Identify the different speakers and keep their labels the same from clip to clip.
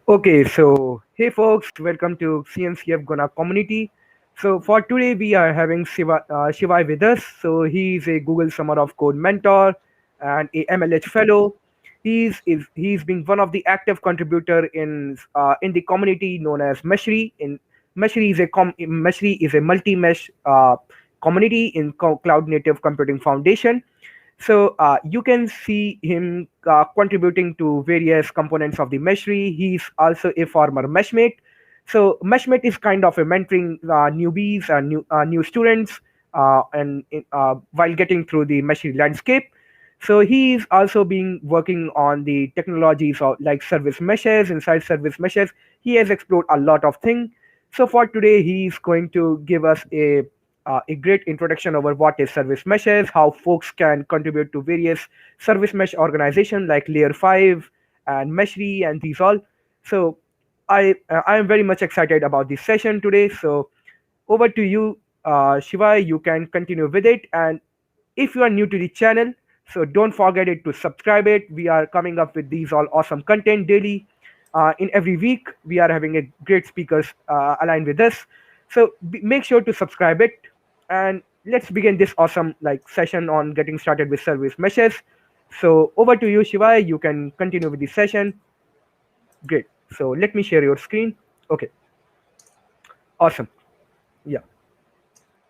Speaker 1: Okay, so hey folks, welcome to CNCF Guna Community. So for today we are having Shivay with us. So he's a Google Summer of Code mentor and a MLH Fellow. He's been one of the active contributor in the community known as Meshery. Meshery is a multi-mesh community in Cloud Native Computing Foundation. So you can see him contributing to various components of the Meshery. He's also a former meshmate. So meshmate is kind of a mentoring newbies and new students while getting through the Meshery landscape. So he's also been working on the technologies of like service meshes, inside service meshes. He has explored a lot of things. So for today, he's going to give us a great introduction over what is service meshes, how folks can contribute to various service mesh organization like Layer 5 and Meshery and these all. So I am very much excited about this session today. So over to you, Shiva. You can continue with it. And if you are new to the channel, so don't forget it to subscribe it. We are coming up with these all awesome content daily. In every week, we are having a great speakers aligned with us. So make sure to subscribe it, and let's begin this awesome like session on getting started with service meshes. So over to you, Shiva. You can continue with the session. Great. So let me share your screen. Okay. Awesome. Yeah.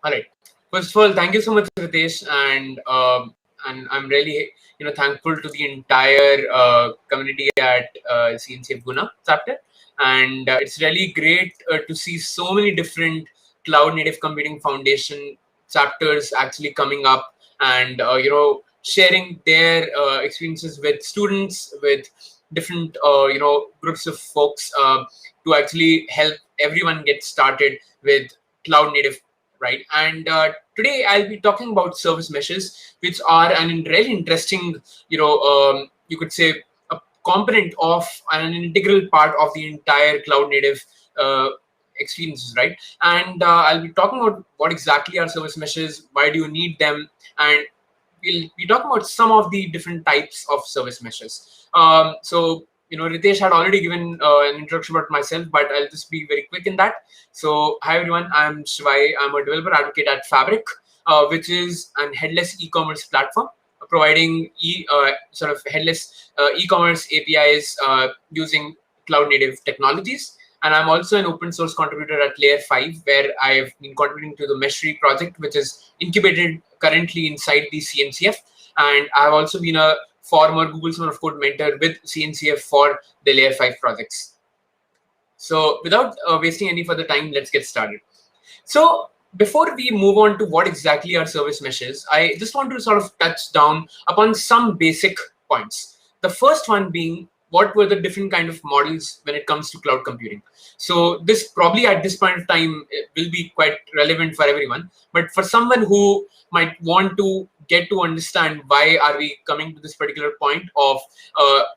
Speaker 2: All right. First of all, thank you so much, Ritesh, and I'm really thankful to the entire community at CNCF Guna Chapter, and it's really great to see so many different Cloud Native Computing Foundation chapters actually coming up and sharing their experiences with students, with different groups of folks to actually help everyone get started with cloud native, right? And today I'll be talking about service meshes, which are an really interesting, you could say, a component of an integral part of the entire cloud native experiences, right? And I'll be talking about what exactly are service meshes, why do you need them, and we'll be talking about some of the different types of service meshes. So Ritesh had already given an introduction about myself, but I'll just be very quick in that. So hi everyone, I'm Shivay. I'm a developer advocate at Fabric, which is an headless e-commerce platform providing sort of headless e-commerce APIs using cloud native technologies. And I'm also an open source contributor at Layer 5, where I've been contributing to the Meshery project, which is incubated currently inside the CNCF. And I've also been a former Google Summer of Code mentor with CNCF for the Layer 5 projects. So without wasting any further time, let's get started. So before we move on to what exactly are service meshes, I just want to sort of touch down upon some basic points. The first one being, what were the different kind of models when it comes to cloud computing? So this probably at this point of time will be quite relevant for everyone. But for someone who might want to get to understand why are we coming to this particular point of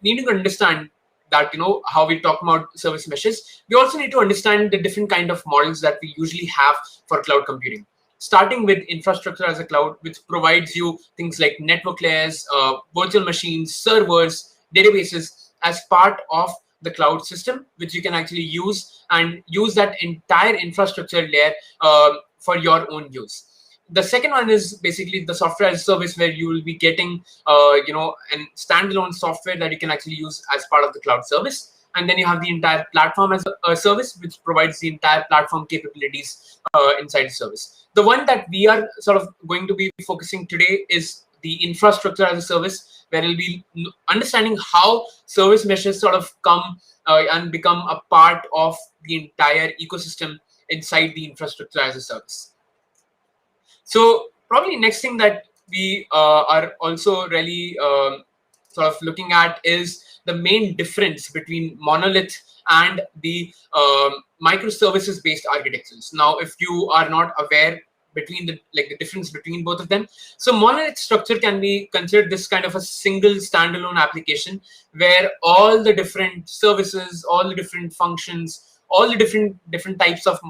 Speaker 2: needing to understand that, how we talk about service meshes, we also need to understand the different kind of models that we usually have for cloud computing. Starting with infrastructure as a cloud, which provides you things like network layers, virtual machines, servers, databases as part of the cloud system, which you can actually use and use that entire infrastructure layer for your own use. The second one is basically the software as a service, where you will be getting, and standalone software that you can actually use as part of the cloud service. And then you have the entire platform as a service, which provides the entire platform capabilities inside the service. The one that we are sort of going to be focusing today is the infrastructure as a service, where we'll be understanding how service meshes sort of come and become a part of the entire ecosystem inside the infrastructure as a service. So probably next thing that we are also really sort of looking at is the main difference between Monolith and the microservices based architectures. Now, if you are not aware between the difference between both of them, so monolith structure can be considered this kind of a single standalone application where all the different services, all the different functions, all the different types of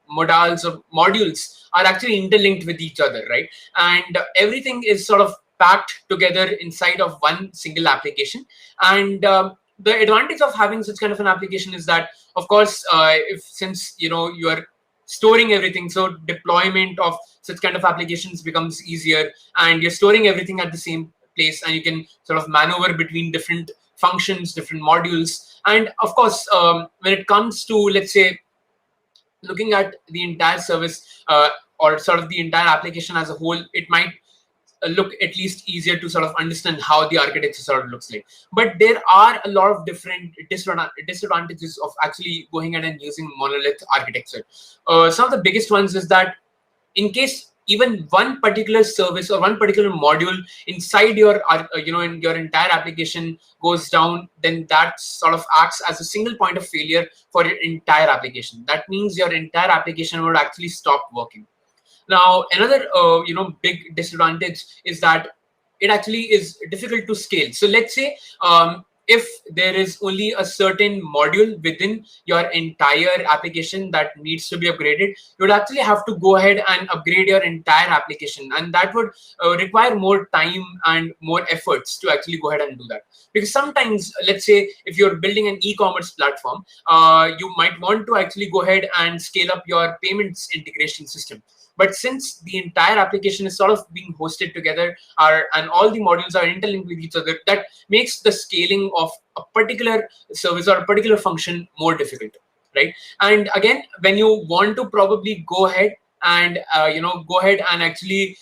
Speaker 2: modals or modules are actually interlinked with each other, right? And everything is sort of packed together inside of one single application. And the advantage of having such kind of an application is that, of course, if since you are storing everything, so deployment of such kind of applications becomes easier, and you're storing everything at the same place, and you can sort of maneuver between different functions, different modules. And of course, when it comes to, let's say, looking at the entire service, or sort of the entire application as a whole, it might look at least easier to sort of understand how the architecture sort of looks like. But there are a lot of different disadvantages of actually going ahead and using monolith architecture. Some of the biggest ones is that in case even one particular service or one particular module inside your in your entire application goes down, then that sort of acts as a single point of failure for your entire application. That means your entire application would actually stop working. Now, another big disadvantage is that it actually is difficult to scale. So let's say if there is only a certain module within your entire application that needs to be upgraded, you would actually have to go ahead and upgrade your entire application, and that would require more time and more efforts to actually go ahead and do that. Because sometimes, let's say if you're building an e-commerce platform, you might want to actually go ahead and scale up your payments integration system. But since the entire application is sort of being hosted together, and all the modules are interlinked with each other, that makes the scaling of a particular service or a particular function more difficult, right? And again, when you want to probably go ahead and actually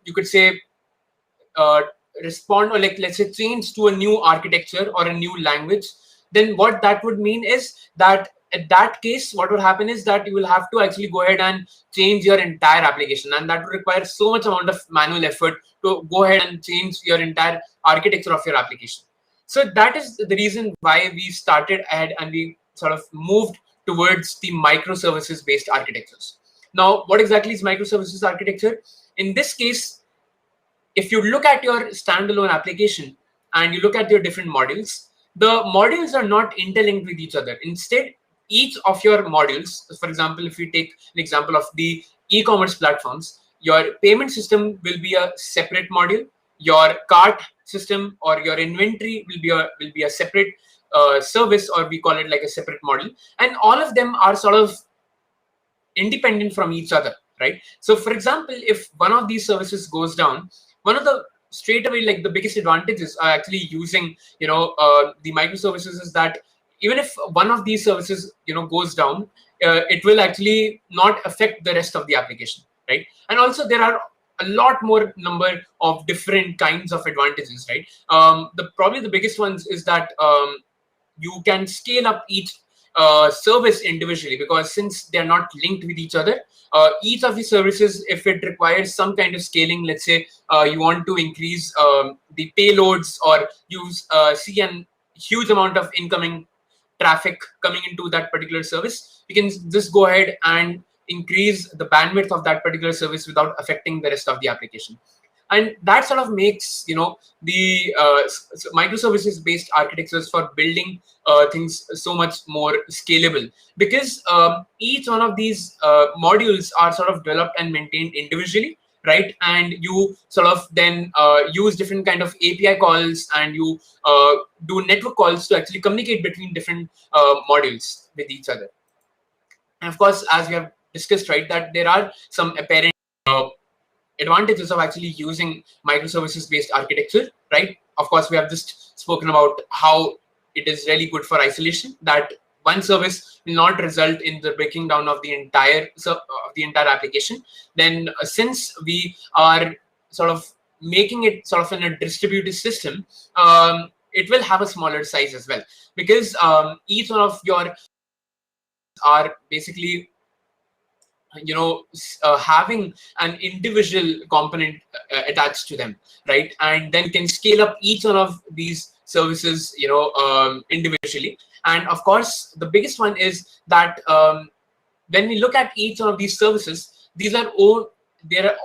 Speaker 2: you could say respond, or like, let's say, change to a new architecture or a new language, then what that would mean is that at that case, what will happen is that you will have to actually go ahead and change your entire application, and that would require so much amount of manual effort to go ahead and change your entire architecture of your application. So that is the reason why we started ahead and we sort of moved towards the microservices based architectures. Now, what exactly is microservices architecture? In this case, if you look at your standalone application and you look at your different modules, the modules are not interlinked with each other. Instead, each of your modules, for example, if we take an example of the e-commerce platforms, your payment system will be a separate module, your cart system or your inventory will be a separate service, or we call it like a separate module, and all of them are sort of independent from each other, right? So for example, if one of these services goes down, one of the straight away, like, the biggest advantages are actually using the microservices is that even if one of these services goes down, it will actually not affect the rest of the application, right? And also there are a lot more number of different kinds of advantages, right? Probably the biggest ones is that you can scale up each service individually, because since they're not linked with each other, each of the services, if it requires some kind of scaling, let's say you want to increase the payloads, or you see a huge amount of incoming traffic coming into that particular service, you can just go ahead and increase the bandwidth of that particular service without affecting the rest of the application. And that sort of makes the microservices based architectures for building things so much more scalable, because each one of these modules are sort of developed and maintained individually, right? And you sort of then use different kind of API calls, and you do network calls to actually communicate between different modules with each other. And of course, as we have discussed, right, that there are some apparent advantages of actually using microservices based architecture, right? Of course, we have just spoken about how it is really good for isolation, that one service will not result in the breaking down of the entire application. Then since we are sort of making it sort of in a distributed system, it will have a smaller size as well, because each one of your are basically having an individual component attached to them, right? And then you can scale up each one of these services individually. And of course, the biggest one is that when we look at each one of these services, these are they're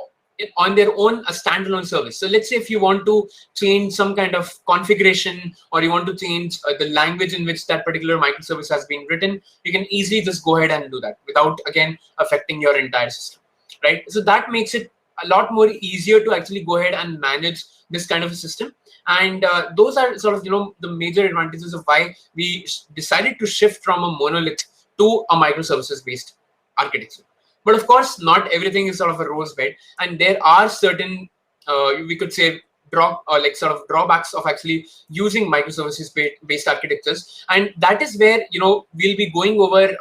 Speaker 2: on their own a standalone service. So let's say if you want to change some kind of configuration, or you want to change the language in which that particular microservice has been written, you can easily just go ahead and do that without again affecting your entire system, right? So that makes it a lot more easier to actually go ahead and manage this kind of a system. And those are sort of, the major advantages of why we decided to shift from a monolith to a microservices based architecture. But of course, not everything is sort of a rose bed, and there are certain, we could say, drawbacks of actually using microservices based architectures. And that is where, we'll be going over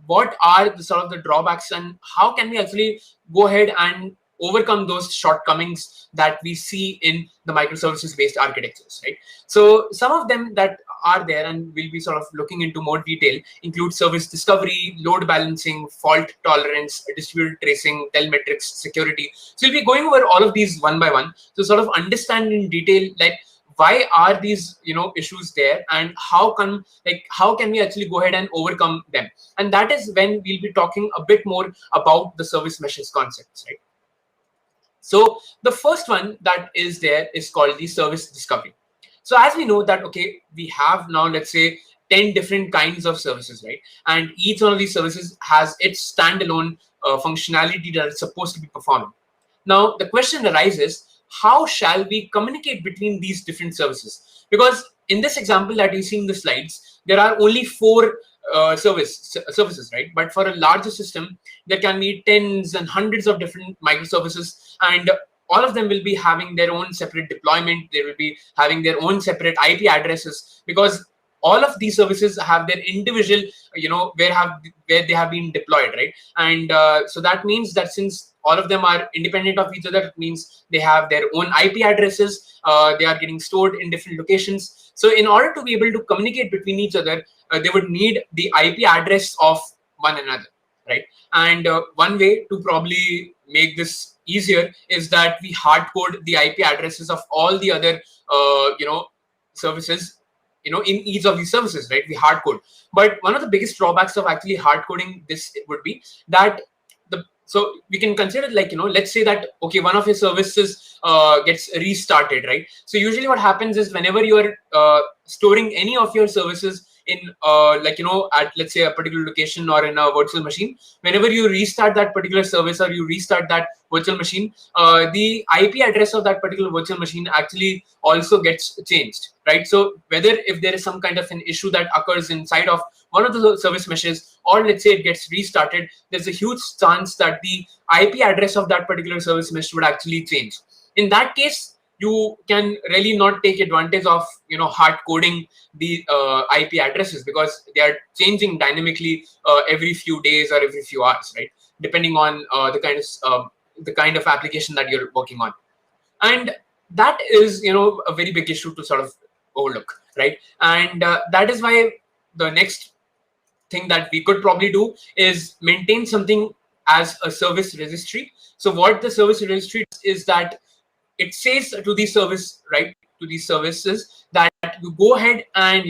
Speaker 2: what are the sort of the drawbacks and how can we actually go ahead and overcome those shortcomings that we see in the microservices based architectures, right? So some of them that are there and we'll be sort of looking into more detail include service discovery, load balancing, fault tolerance, distributed tracing, telemetrics, security. So we'll be going over all of these one by one to sort of understand in detail, like, why are these issues there, and how can we actually go ahead and overcome them. And that is when we'll be talking a bit more about the service meshes concepts, right? So the first one that is there is called the service discovery. So as we know that, okay, we have now, let's say, 10 different kinds of services, right? And each one of these services has its standalone functionality that it's supposed to be performing. Now, the question arises, how shall we communicate between these different services? Because in this example that you see in the slides, there are only 4 services, right? But for a larger system, there can be tens and hundreds of different microservices, and all of them will be having their own separate deployment. They will be having their own separate IP addresses, because all of these services have their individual, where they have been deployed, right? And so that means that since all of them are independent of each other, it means they have their own IP addresses. They are getting stored in different locations. So in order to be able to communicate between each other, they would need the IP address of one another, right? And one way to probably make this easier is that we hard code the IP addresses of all the other, services, in each of these services, right? We hard code. But one of the biggest drawbacks of actually hard coding this would be that so we can consider, like, let's say that, okay, one of your services gets restarted, right? So usually what happens is whenever you are storing any of your services in at, let's say, a particular location or in a virtual machine, whenever you restart that particular service or you restart that virtual machine, the IP address of that particular virtual machine actually also gets changed, right? So whether if there is some kind of an issue that occurs inside of one of the service meshes, or let's say it gets restarted, there's a huge chance that the IP address of that particular service mesh would actually change. In that case, you can really not take advantage of hard coding the IP addresses, because they are changing dynamically every few days or every few hours, right? Depending on the kind of application that you're working on. And that is a very big issue to sort of overlook, right? And that is why the next thing that we could probably do is maintain something as a service registry. So what the service registry is that it says to the service, right, to these services, that you go ahead and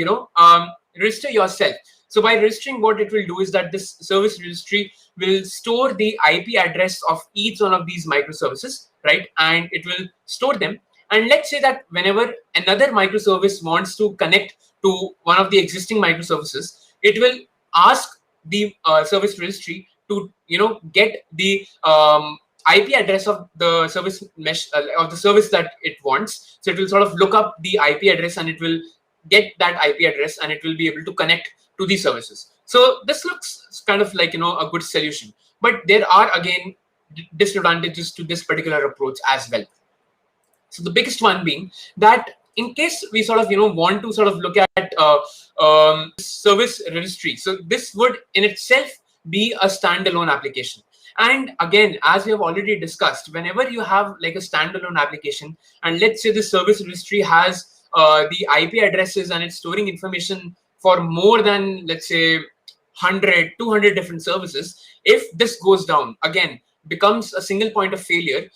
Speaker 2: register yourself. So by registering, what it will do is that this service registry will store the IP address of each one of these microservices, right? And it will store them. And let's say that whenever another microservice wants to connect to one of the existing microservices, it will ask the service registry to get the IP address of the service mesh of the service that it wants. So it will sort of look up the IP address and it will get that IP address and it will be able to connect to these services. So this looks kind of like a good solution, but there are again disadvantages to this particular approach as well. So the biggest one being that in case we sort of want to sort of look at service registry, so this would in itself be a standalone application. And again, as we have already discussed, whenever you have like a standalone application, and let's say the service registry has the IP addresses and it's storing information for more than, let's say, 100, 200 different services, if this goes down, again, becomes a single point of failure,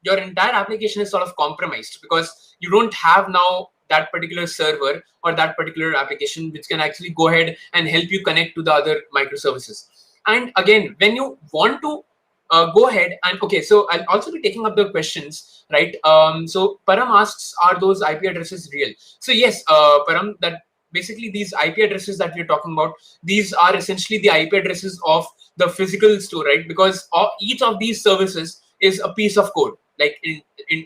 Speaker 2: your entire application is sort of compromised, because you don't have now that particular server or that particular application which can actually go ahead and help you connect to the other microservices. And again, when you want to go ahead and, okay, so I'll also be taking up the questions, right? So Param asks, are those IP addresses real? So yes, Param, that basically these IP addresses that we're talking about, these are essentially the IP addresses of the physical store, right? Because each of these services is a piece of code. Like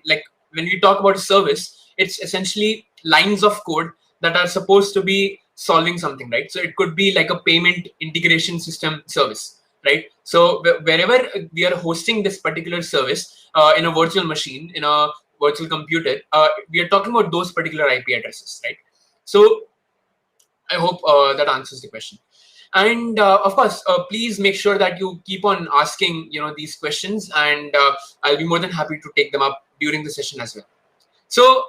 Speaker 2: like when we talk about a service, it's essentially lines of code that are supposed to be solving something, right? So it could be like a payment integration system service, right? So wherever we are hosting this particular service in a virtual machine, in a virtual computer, we are talking about those particular IP addresses, right? So I hope that answers the question. And of course, please make sure that you keep on asking, these questions, and I'll be more than happy to take them up during the session as well. So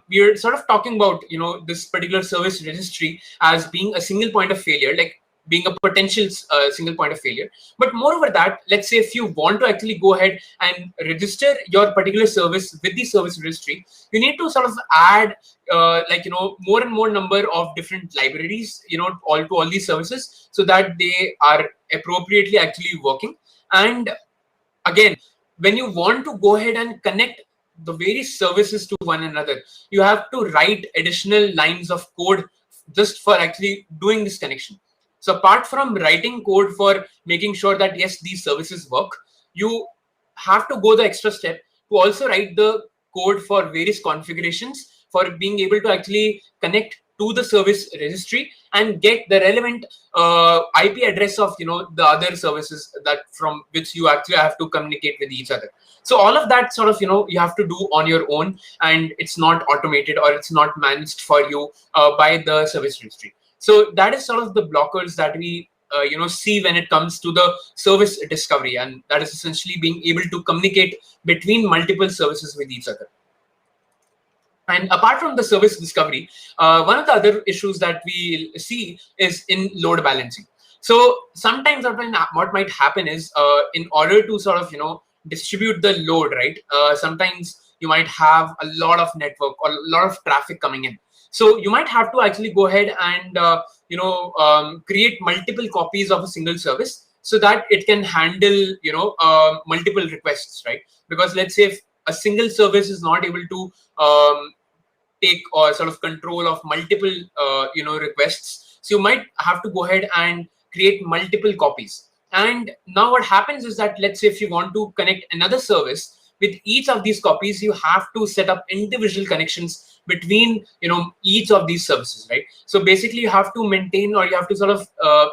Speaker 2: we're sort of talking about, this particular service registry as being a single point of failure, like being a potential single point of failure. But moreover that, let's say if you want to actually go ahead and register your particular service with the service registry, you need to sort of add more and more number of different libraries, all these services, so that they are appropriately actually working. And again, when you want to go ahead and connect the various services to one another, you have to write additional lines of code just for actually doing this connection. So apart from writing code for making sure that yes, these services work, you have to go the extra step to also write the code for various configurations for being able to actually connect to the service registry and get the relevant IP address of the other services that from which you actually have to communicate with each other. So all of that sort of you have to do on your own, and it's not automated or it's not managed for you by the service registry. So that is sort of the blockers that we see when it comes to the service discovery, and that is essentially being able to communicate between multiple services with each other. And apart from the service discovery, one of the other issues that we see is in load balancing. So sometimes what might happen is in order to sort of distribute the load, right? Sometimes you might have a lot of network or a lot of traffic coming in. So you might have to actually go ahead and create multiple copies of a single service so that it can handle multiple requests, right? Because let's say if a single service is not able to take or sort of control of multiple requests, so you might have to go ahead and create multiple copies. And now what happens is that, let's say if you want to connect another service with each of these copies, you have to set up individual connections between each of these services, right? So basically you have to maintain, or you have to sort of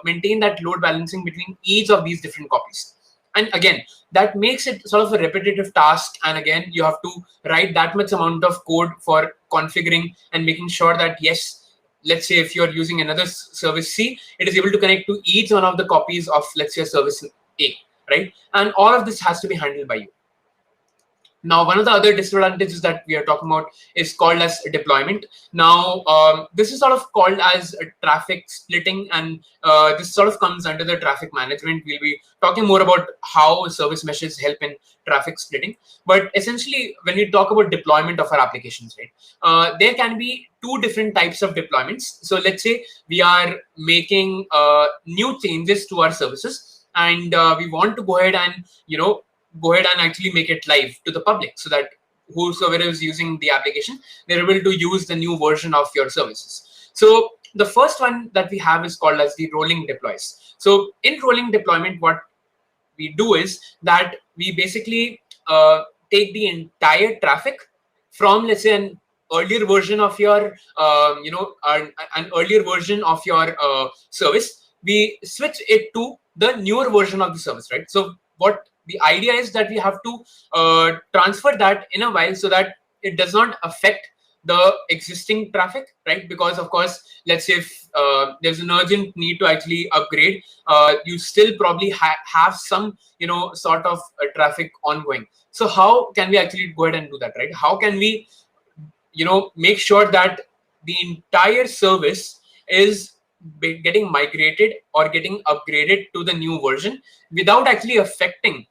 Speaker 2: maintain that load balancing between each of these different copies. And again, that makes it sort of a repetitive task. And again, you have to write that much amount of code for configuring and making sure that, yes, let's say if you're using another service C, it is able to connect to each one of the copies of, let's say, service A, right? And all of this has to be handled by you. Now, one of the other disadvantages that we are talking about is called as deployment. Now, this is sort of called as traffic splitting, and this sort of comes under the traffic management. We'll be talking more about how service meshes help in traffic splitting. But essentially, when we talk about deployment of our applications, right, there can be two different types of deployments. So let's say we are making new changes to our services, and we want to go ahead and actually make it live to the public, so that whosoever is using the application, they're able to use the new version of your services. So the first one that we have is called as the rolling deploys. So in rolling deployment, what we do is that we basically take the entire traffic from, let's say, an earlier version of your an earlier version of your service. We switch it to the newer version of the service, right? So what the idea is that we have to transfer that in a while so that it does not affect the existing traffic, right? Because of course, let's say if there's an urgent need to actually upgrade, you still probably have some sort of traffic ongoing. So how can we actually go ahead and do that, right? How can we make sure that the entire service is getting migrated or getting upgraded to the new version without actually affecting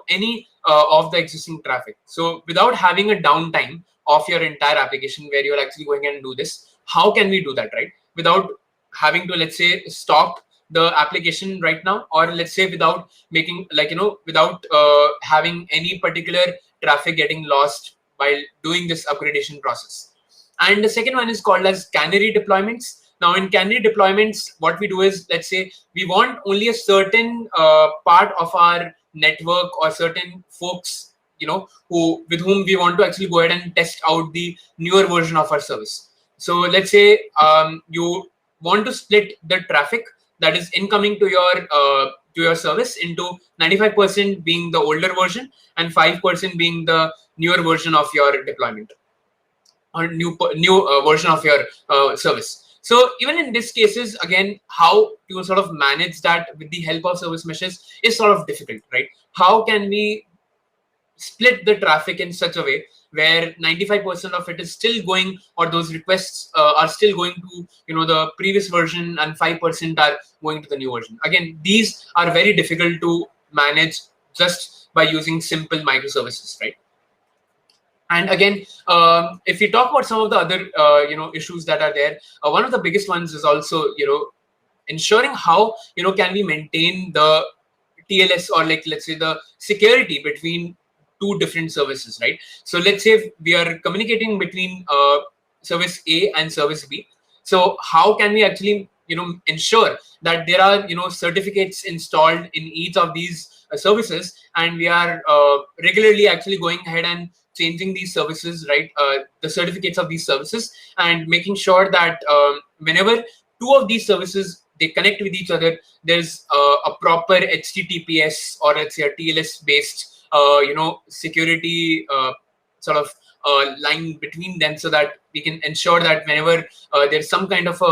Speaker 2: any of the existing traffic? So without having a downtime of your entire application where you're actually going and do this, how can we do that, right? Without having to, let's say, stop the application right now, or let's say without making without having any particular traffic getting lost while doing this upgradation process. And the second one is called as canary deployments. Now in canary deployments, what we do is, let's say we want only a certain part of our network or certain folks, with whom we want to actually go ahead and test out the newer version of our service. So let's say you want to split the traffic that is incoming to your service into 95% being the older version and 5% being the newer version of your deployment or new version of your service. So even in these cases, again, how to sort of manage that with the help of service meshes is sort of difficult, right? How can we split the traffic in such a way where 95% of it is still going, or those requests are still going to the previous version, and 5% are going to the new version? Again, these are very difficult to manage just by using simple microservices, right? And again, if we talk about some of the other issues that are there, one of the biggest ones is also ensuring how can we maintain the TLS, or like, let's say, the security between two different services, right? So let's say we are communicating between service A and service B. So how can we actually ensure that there are certificates installed in each of these services, and we are regularly actually going ahead and changing these services, right? The certificates of these services, and making sure that whenever two of these services they connect with each other, there's a proper HTTPS, or let's say a TLS based security sort of line between them, so that we can ensure that whenever there's some kind of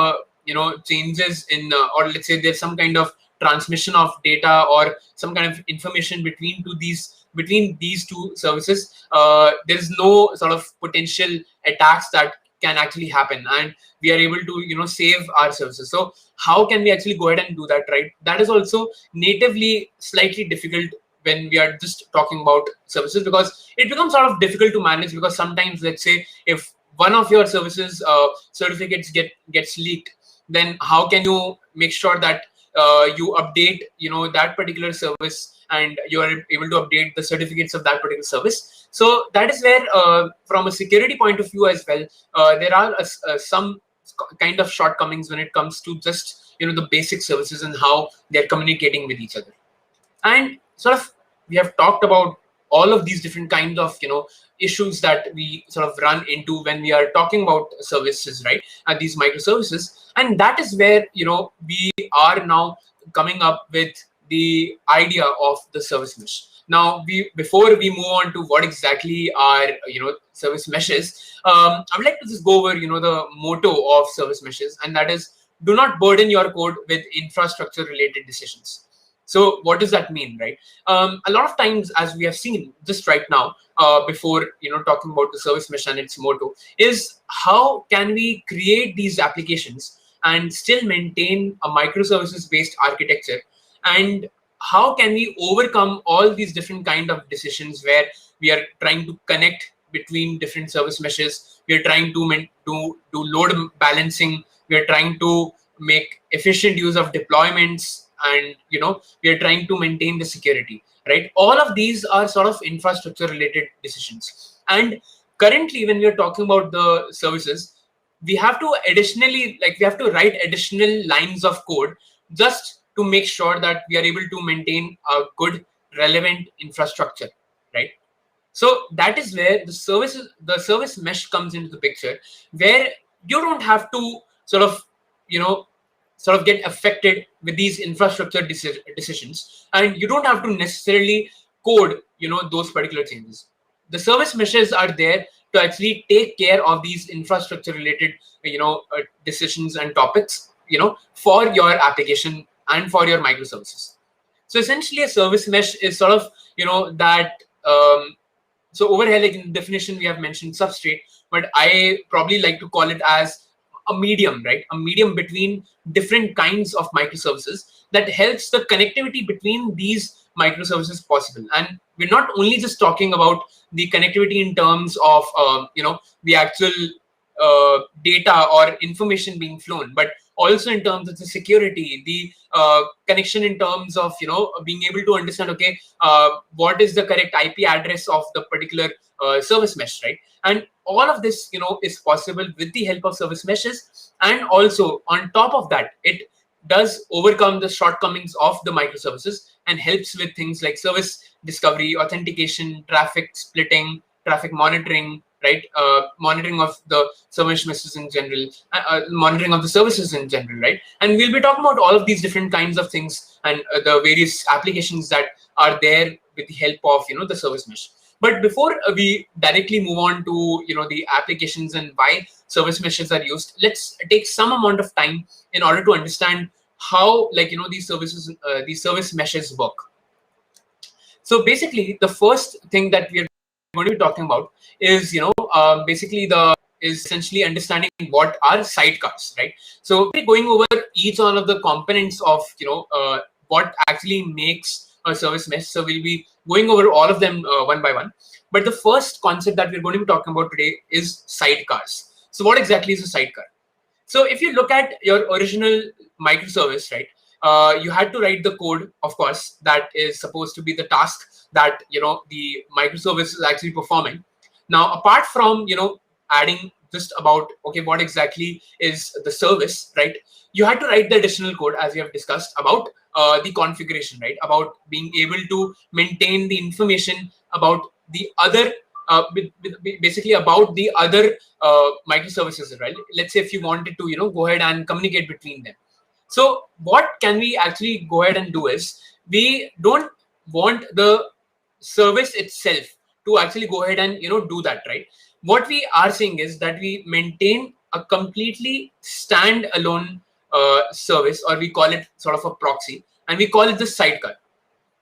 Speaker 2: changes in or let's say there's some kind of transmission of data or some kind of information between these two services, there's no sort of potential attacks that can actually happen, and we are able to save our services. So how can we actually go ahead and do that, right? That is also natively slightly difficult when we are just talking about services, because it becomes sort of difficult to manage, because sometimes, let's say, if one of your services certificates gets leaked, then how can you make sure that you update that particular service, and you are able to update the certificates of that particular service? So that is where from a security point of view as well, there are some kind of shortcomings when it comes to just the basic services and how they're communicating with each other. And sort of we have talked about all of these different kinds of issues that we sort of run into when we are talking about services, right? And these microservices, and that is where we are now coming up with the idea of the service mesh. Now, before we move on to what exactly are service meshes, I would like to just go over the motto of service meshes, and that is, do not burden your code with infrastructure related decisions. So what does that mean, right? A lot of times, as we have seen just right now, before talking about the service mesh and its motto, is how can we create these applications and still maintain a microservices based architecture, and how can we overcome all these different kind of decisions where we are trying to connect between different service meshes, we are trying to do load balancing, we are trying to make efficient use of deployments, and we are trying to maintain the security, right? All of these are sort of infrastructure related decisions. And currently, when we are talking about the services, we have to additionally, we have to write additional lines of code just to make sure that we are able to maintain a good relevant infrastructure, right? So that is where the service mesh comes into the picture, where you don't have to sort of get affected with these infrastructure decisions, and you don't have to necessarily code those particular changes. The service meshes are there to actually take care of these infrastructure related decisions and topics for your application and for your microservices. So essentially, a service mesh is sort of that so over here, like in the definition we have mentioned substrate, but I probably like to call it as a medium, right? A medium between different kinds of microservices that helps the connectivity between these microservices possible. And we're not only just talking about the connectivity in terms of the actual data or information being flown, but also in terms of the security, the connection in terms of being able to understand, okay, what is the correct IP address of the particular service mesh, right? And all of this is possible with the help of service meshes. And also on top of that, it does overcome the shortcomings of the microservices and helps with things like service discovery, authentication, traffic splitting, traffic monitoring, right? Monitoring of the service meshes in general, monitoring of the services in general, right? And we'll be talking about all of these different kinds of things and the various applications that are there with the help of the service mesh. But before we directly move on to the applications and why service meshes are used, let's take some amount of time in order to understand how these service meshes work. So basically, the first thing that we are going to be talking about is essentially understanding what are sidecars, right? So we're going over each one of the components of what actually makes a service mesh. So we'll be going over all of them one by one. But the first concept that we're going to be talking about today is sidecars. So what exactly is a sidecar? So if you look at your original microservice, right, you had to write the code, of course, that is supposed to be the task that the microservice is actually performing. Now, apart from adding just about okay, what exactly is the service, right? You had to write the additional code, as we have discussed, about the configuration, right? About being able to maintain the information about the other, basically about the other microservices, right? Let's say if you wanted to go ahead and communicate between them. So what can we actually go ahead and do is, we don't want the service itself to actually go ahead and do that, right? What we are saying is that we maintain a completely standalone service, or we call it sort of a proxy, and we call it the sidecar.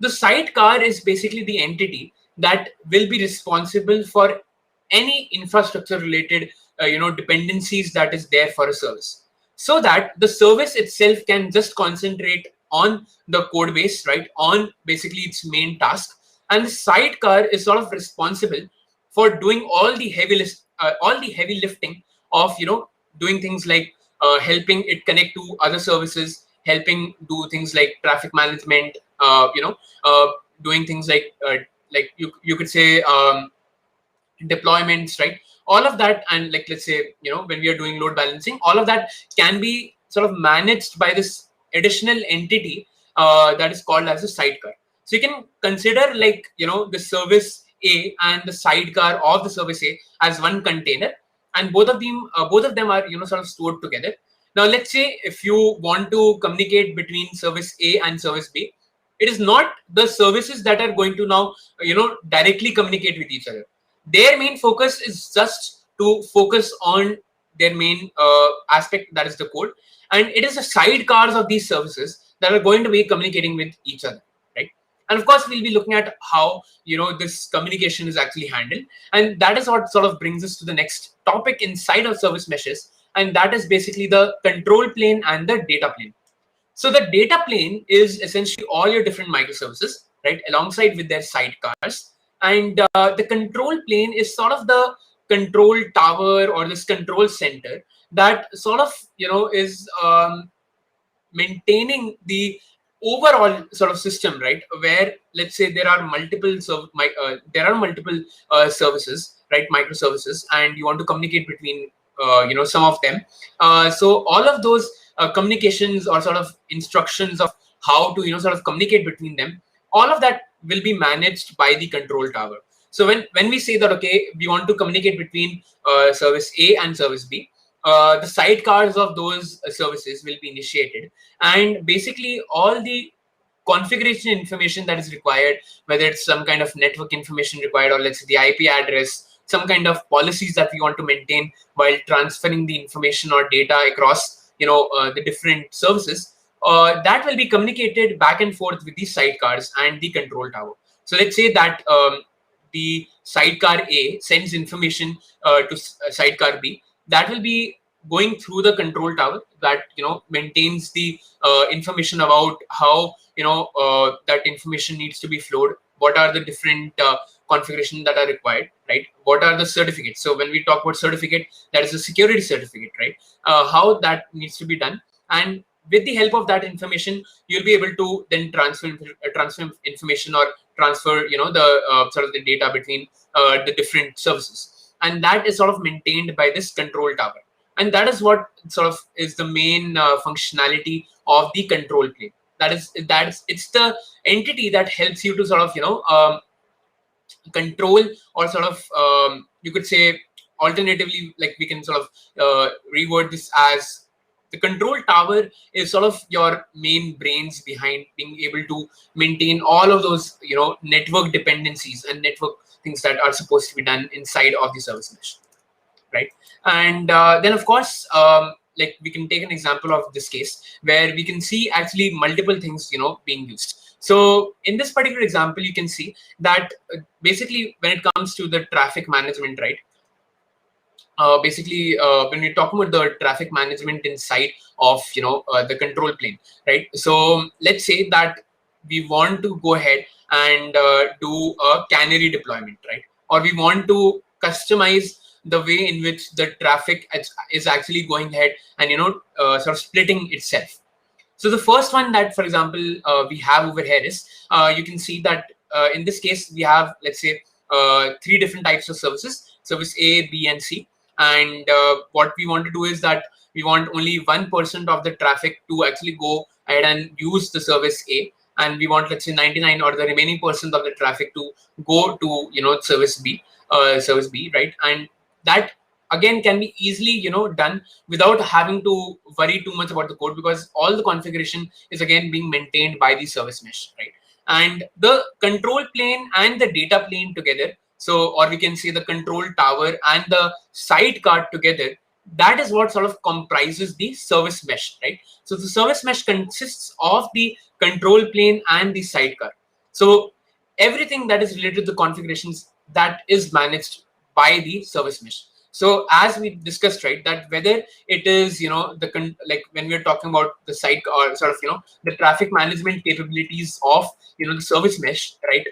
Speaker 2: The sidecar is basically the entity that will be responsible for any infrastructure related dependencies that is there for a service, so that the service itself can just concentrate on the code base, right, on basically its main task. And the sidecar is sort of responsible for doing all the heavy lifting of doing things like helping it connect to other services, helping do things like traffic management, doing things like you could say deployments, right? All of that, and like let's say when we are doing load balancing, all of that can be sort of managed by this additional entity that is called as a sidecar. So you can consider the service A and the sidecar of the service A as one container, and both of them are sort of stored together. Now let's say if you want to communicate between service A and service B, it is not the services that are going to now directly communicate with each other. Their main focus is just to focus on their main aspect, that is the code, and it is the sidecars of these services that are going to be communicating with each other, right? And of course we'll be looking at how this communication is actually handled, and that is what sort of brings us to the next topic inside of service meshes, and that is basically the control plane and the data plane. So the data plane is essentially all your different microservices, right, alongside with their sidecars. And the control plane is sort of the control tower or this control center that sort of is maintaining the overall sort of system, right? Where let's say there are multiple services, right, microservices, and you want to communicate between some of them. So all of those communications or sort of instructions of how to sort of communicate between them, all of that will be managed by the control tower. So when we say that okay, we want to communicate between service A and service B, the sidecars of those services will be initiated, and basically all the configuration information that is required, whether it's some kind of network information required, or let's say the IP address, some kind of policies that we want to maintain while transferring the information or data across the different services, that will be communicated back and forth with the sidecars and the control tower. So let's say that the sidecar A sends information to sidecar B, that will be going through the control tower that maintains the information about how that information needs to be flowed, what are the different configuration that are required, right? What are the certificates? So when we talk about certificate, that is a security certificate, right? How that needs to be done, and with the help of that information, you'll be able to then transfer information or transfer, the sort of the data between the different services, and that is sort of maintained by this control tower. And that is what sort of is the main functionality of the control plane. It's the entity that helps you to sort of control, or sort of you could say alternatively, like we can sort of reword this as the control tower is sort of your main brains behind being able to maintain all of those network dependencies and network things that are supposed to be done inside of the service mesh, right? And then of course, like we can take an example of this case where we can see actually multiple things being used. So in this particular example, you can see that basically when it comes to the traffic management, right? Basically, when we're talking about the traffic management inside of the control plane, right? So let's say that we want to go ahead and do a canary deployment, right? Or we want to customize the way in which the traffic is actually going ahead and sort of splitting itself. So the first one that, for example, we have over here is you can see that in this case we have, let's say, three different types of services: service A, B, and C. And what we want to do is that we want only 1% of the traffic to actually go ahead and use the service A, and we want, let's say, 99 or the remaining percent of the traffic to go to service B, right? And that again can be easily done without having to worry too much about the code, because all the configuration is again being maintained by the service mesh, right? And the control plane and the data plane together, so, or we can say the control tower and the sidecar together, that is what sort of comprises the service mesh, right? So the service mesh consists of the control plane and the sidecar. So everything that is related to the configurations, that is managed by the service mesh. So as we discussed, right, that whether it is like when we're talking about the site or sort of the traffic management capabilities of the service mesh, right,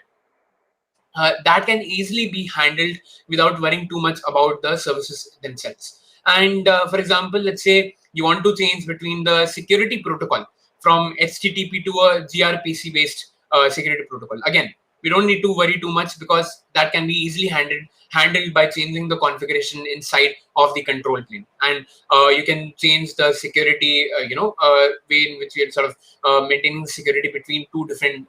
Speaker 2: that can easily be handled without worrying too much about the services themselves. And for example, let's say you want to change between the security protocol from HTTP to a gRPC based security protocol. Again, we don't need to worry too much, because that can be easily handled by changing the configuration inside of the control plane. And you can change the security way in which you're sort of maintaining security between two different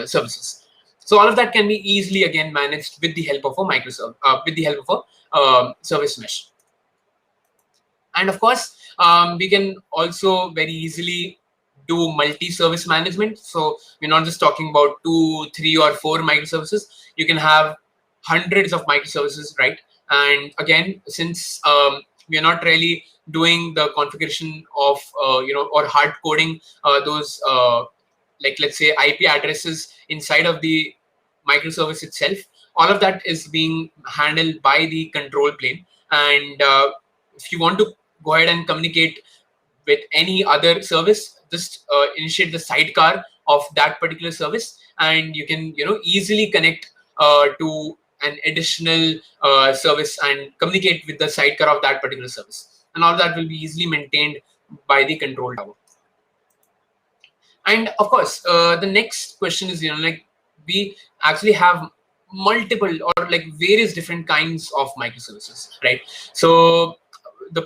Speaker 2: services. So all of that can be easily again managed with the help of a microservice, with the help of a service mesh. And of course, we can also very easily do multi-service management. So we're not just talking about 2, 3, or 4 microservices. You can have hundreds of microservices, right? And again, since we are not really doing the configuration of or hard coding those like, let's say, IP addresses inside of the microservice itself, all of that is being handled by the control plane. And if you want to go ahead and communicate with any other service, just initiate the sidecar of that particular service, and you can easily connect to an additional service and communicate with the sidecar of that particular service, and all that will be easily maintained by the control tower. And of course, the next question is, like, we actually have multiple or like various different kinds of microservices, right? So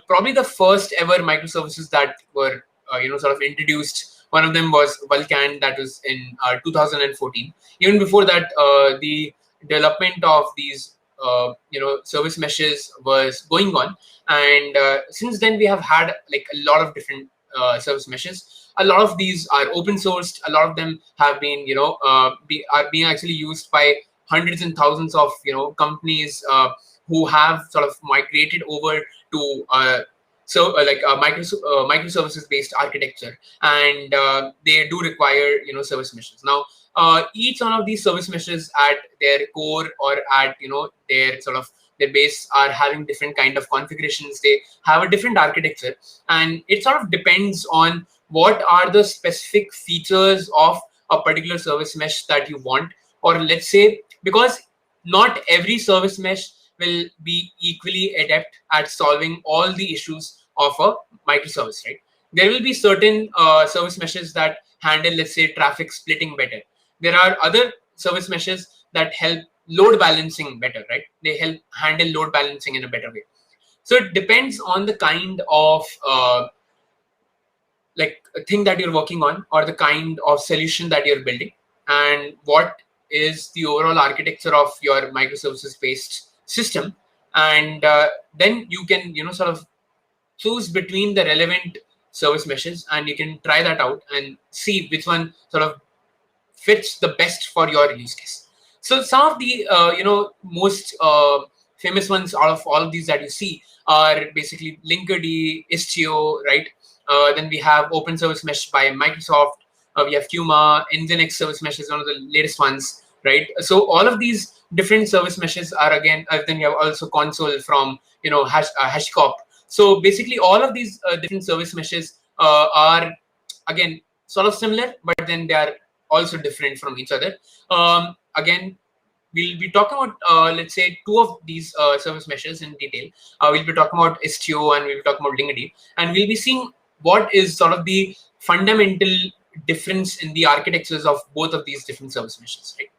Speaker 2: probably the first ever microservices that were sort of introduced, one of them was Vulkan, that was in 2014. Even before that, the development of these service meshes was going on, and since then we have had like a lot of different service meshes. A lot of these are open sourced. A lot of them have been are being actually used by hundreds and thousands of companies who have sort of migrated over to microservices based architecture, and they do require service meshes. Now each one of these service meshes at their core, or at their sort of their base, are having different kind of configurations. They have a different architecture, and it sort of depends on what are the specific features of a particular service mesh that you want. Or let's say, because not every service mesh will be equally adept at solving all the issues of a microservice, right? There will be certain service meshes that handle, let's say, traffic splitting better. There are other service meshes that help load balancing better, right? They help handle load balancing in a better way. So it depends on the kind of like a thing that you're working on, or the kind of solution that you're building, and what is the overall architecture of your microservices based system. And then you can, sort of choose between the relevant service meshes, and you can try that out and see which one sort of fits the best for your use case. So some of the most famous ones out of all of these that you see are basically Linkerd, Istio, right? Then we have Open Service Mesh by Microsoft. We have Kuma. Nginx Service Mesh is one of the latest ones, right? So all of these different service meshes are, again, then you have also Console from HashiCorp. So basically all of these different service meshes are, again, sort of similar, but then they are also different from each other. Again, we'll be talking about, let's say, two of these service meshes in detail. We'll be talking about Istio and we'll be talking about Linkerd, and we'll be seeing what is sort of the fundamental difference in the architectures of both of these different service meshes, right?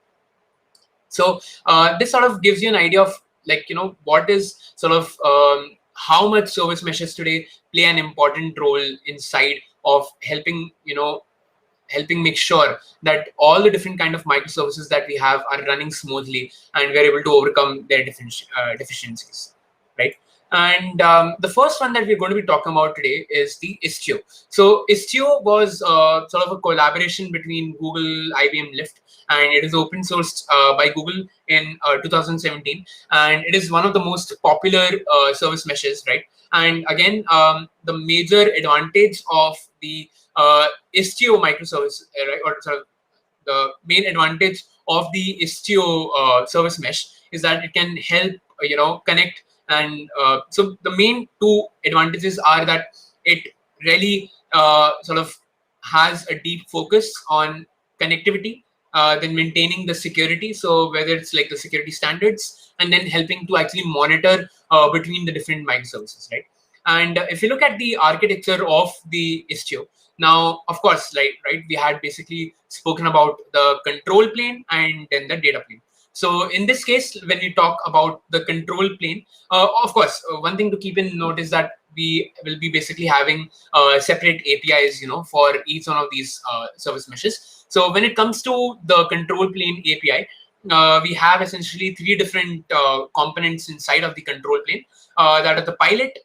Speaker 2: So this sort of gives you an idea of, like, what is sort of how much service meshes today play an important role inside of helping make sure that all the different kind of microservices that we have are running smoothly, and we're able to overcome their deficiencies, right? And the first one that we're going to be talking about today is the Istio. So Istio was sort of a collaboration between Google, IBM, Lyft, and it is open sourced by Google in 2017, and it is one of the most popular service meshes, right? And again, the major advantage of the Istio microservice, right, or sort of the main advantage of the Istio service mesh is that it can help connect. And so the main two advantages are that it really sort of has a deep focus on connectivity, then maintaining the security. So whether it's like the security standards, and then helping to actually monitor between the different microservices, right? And if you look at the architecture of the Istio, now, of course, right, we had basically spoken about the control plane and then the data plane. So in this case, when we talk about the control plane, of course, one thing to keep in note is that we will be basically having separate APIs, for each one of these service meshes. So when it comes to the control plane API, we have essentially three different components inside of the control plane, that are the pilot,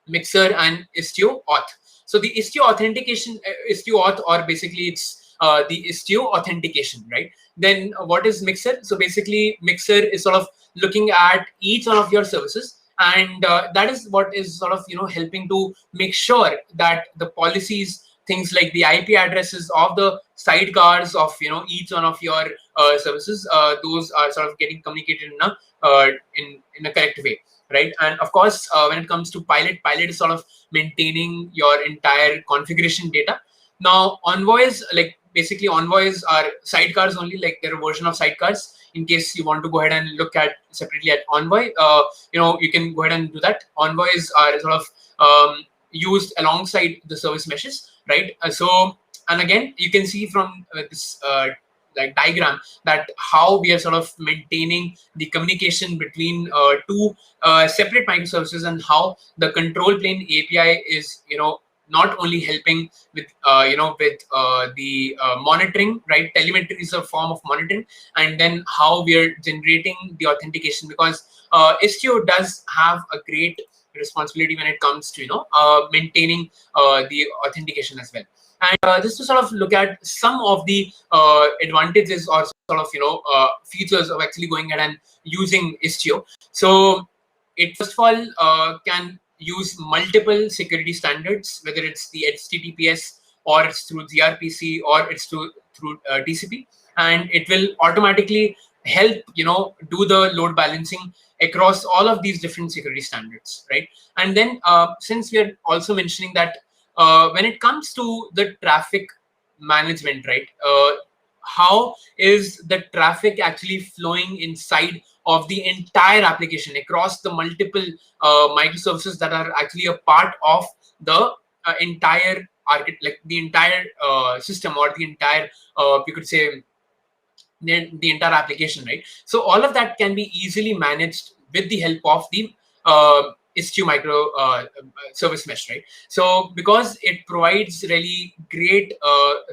Speaker 2: mixer, and Istio auth. So the Istio authentication, Istio auth, or basically it's the Istio authentication, right? Then what is mixer? So basically mixer is sort of looking at each one of your services, and that is what is sort of helping to make sure that the policies, things like the IP addresses of the sidecars of each one of your services, those are sort of getting communicated in a correct way, right? And of course, when it comes to pilot is sort of maintaining your entire configuration data. Now envoys, like basically envoys are sidecars only, like they're a version of sidecars. In case you want to go ahead and look at separately at envoy, you can go ahead and do that. Envoys are sort of used alongside the service meshes, right? So, and again, you can see from this like diagram that how we are sort of maintaining the communication between two separate microservices, and how the control plane API is not only helping with the monitoring, right? Telemetry is a form of monitoring, and then how we are generating the authentication, because Istio does have a great responsibility when it comes to maintaining the authentication as well. And just to sort of look at some of the advantages, or sort of features of actually going ahead and using Istio. So it first of all can use multiple security standards, whether it's the HTTPS, or it's through gRPC, or it's through TCP, and it will automatically help do the load balancing across all of these different security standards, right? And then since we are also mentioning that when it comes to the traffic management, right, how is the traffic actually flowing inside of the entire application across the multiple microservices that are actually a part of the entire like the entire system, or the entire you could say the entire application, right? So all of that can be easily managed with the help of the Istio micro service mesh, right? So because it provides really great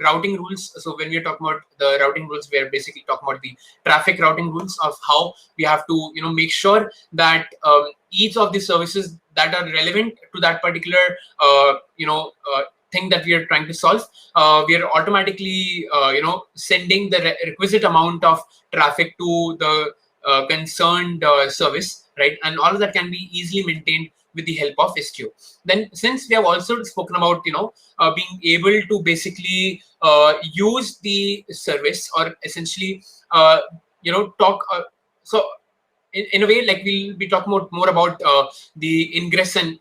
Speaker 2: routing rules. So when we're talking about the routing rules, we're basically talking about the traffic routing rules of how we have to, make sure that each of the services that are relevant to that particular thing that we are trying to solve, we are automatically sending the requisite amount of traffic to the concerned service, right? And all of that can be easily maintained with the help of Istio. Then, since we have also spoken about being able to basically use the service, or essentially talk so in a way, like we'll be talking about more about the ingress and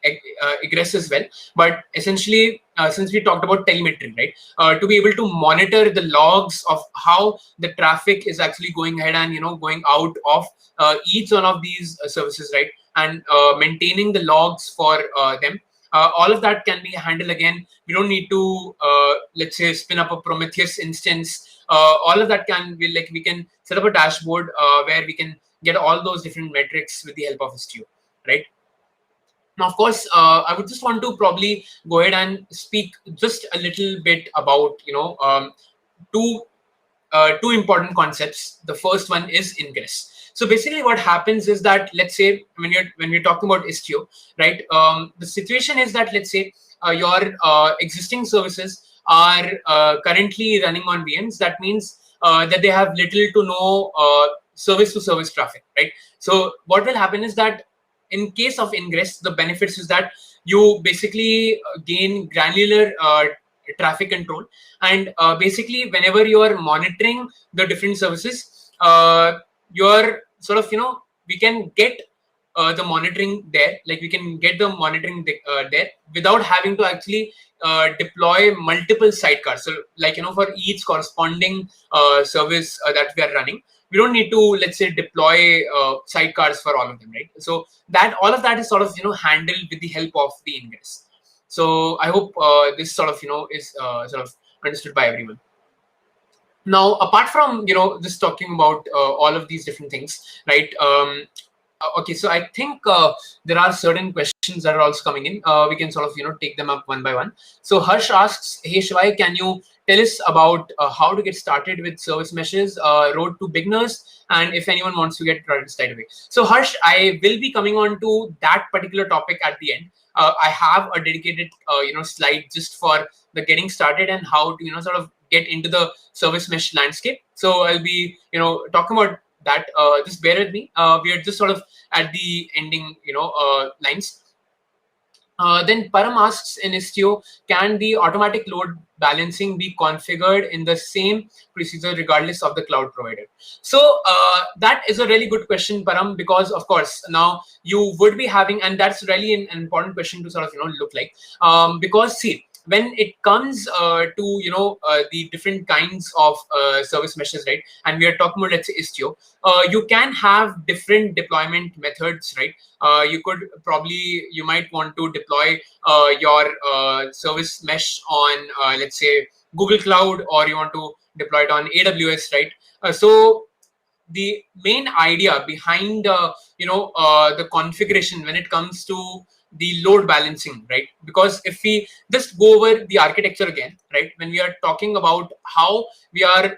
Speaker 2: egress as well. But essentially, since we talked about telemetry, right, to be able to monitor the logs of how the traffic is actually going ahead and going out of each one of these services, right, and maintaining the logs for them. All of that can be handled again. We don't need to let's say spin up a Prometheus instance. All of that can be, like, we can set up a dashboard where we can get all those different metrics with the help of Istio, right? Now, of course, I would just want to probably go ahead and speak just a little bit about two two important concepts. The first one is ingress. So basically, what happens is that, let's say when we're talking about Istio, right? The situation is that, let's say your existing services are currently running on VMs. That means that they have little to no service to service traffic, right? So what will happen is that in case of ingress, the benefits is that you basically gain granular traffic control, and basically whenever you are monitoring the different services, you're sort of we can get the monitoring there, like we can get the monitoring there without having to actually deploy multiple sidecars. So, like, for each corresponding service that we are running, we don't need to, let's say, deploy sidecars for all of them, right? So that all of that is sort of handled with the help of the ingress. So I hope this sort of is sort of understood by everyone. Now, apart from just talking about all of these different things, right? Okay, so I think there are certain questions that are also coming in. We can sort of take them up one by one. So Harsh asks, "Hey Shivay, can you tell us about how to get started with service meshes, road to beginners, and if anyone wants to get started straight away?" So Harsh, I will be coming on to that particular topic at the end. I have a dedicated slide just for the getting started and how to sort of get into the service mesh landscape. So I'll be talking about that. Just bear with me. We are just sort of at the ending lines. Then Param asks, in Istio, can the automatic load balancing be configured in the same procedure regardless of the cloud provider? So that is a really good question, Param, because of course now you would be having, and that's really an important question to sort of look like, because see, when it comes to the different kinds of service meshes, right? And we are talking about, let's say, Istio, you can have different deployment methods, right? You might want to deploy your service mesh on let's say Google Cloud, or you want to deploy it on AWS, right? So the main idea behind the configuration when it comes to the load balancing, right? Because if we just go over the architecture again, right, when we are talking about how we are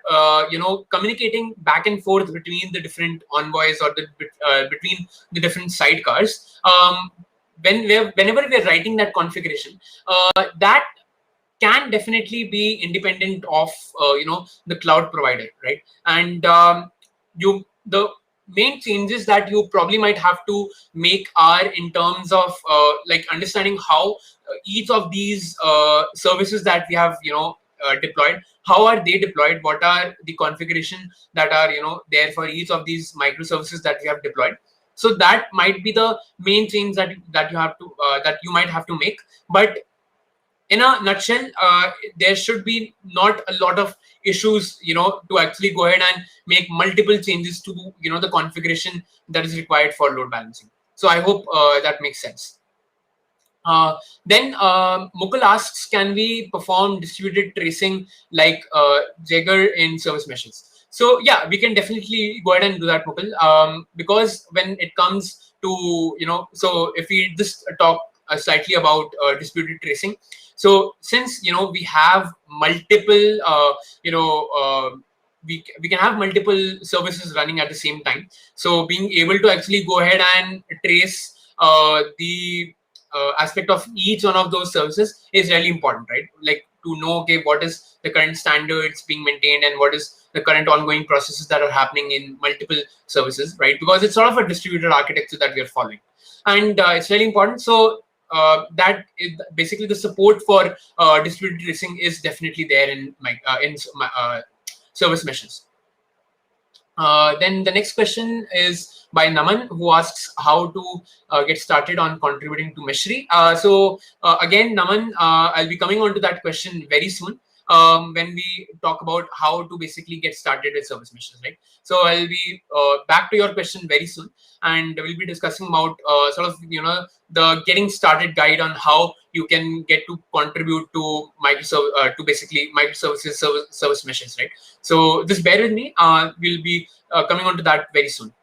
Speaker 2: communicating back and forth between the different envoys, or between the different sidecars, whenever we are writing that configuration, that can definitely be independent of the cloud provider, right? And the main changes that you probably might have to make are in terms of like understanding how each of these services that we have deployed, how are they deployed, what are the configuration that are there for each of these microservices that we have deployed. So that might be the main change that you have to that you might have to make. But in a nutshell, there should be not a lot of issues, to actually go ahead and make multiple changes to, the configuration that is required for load balancing. So I hope that makes sense. Then Mukul asks, can we perform distributed tracing like Jaeger in service meshes? So yeah, we can definitely go ahead and do that, Mukul, because when it comes to, so if we just talk slightly about distributed tracing. So since, we have multiple, we can have multiple services running at the same time. So being able to actually go ahead and trace the aspect of each one of those services is really important, right? Like to know, okay, what is the current standards being maintained and what is the current ongoing processes that are happening in multiple services, right? Because it's sort of a distributed architecture that we are following, and it's really important. So that is basically the support for distributed tracing is definitely there in my service meshes. Then the next question is by Naman, who asks how to get started on contributing to Meshery. Again, Naman, I'll be coming on to that question very soon when we talk about how to basically get started with service meshes, right? So I'll be back to your question very soon, and we'll be discussing about sort of, the getting started guide on how you can get to contribute to to basically microservices service meshes, right? So just bear with me. We'll be coming on to that very soon.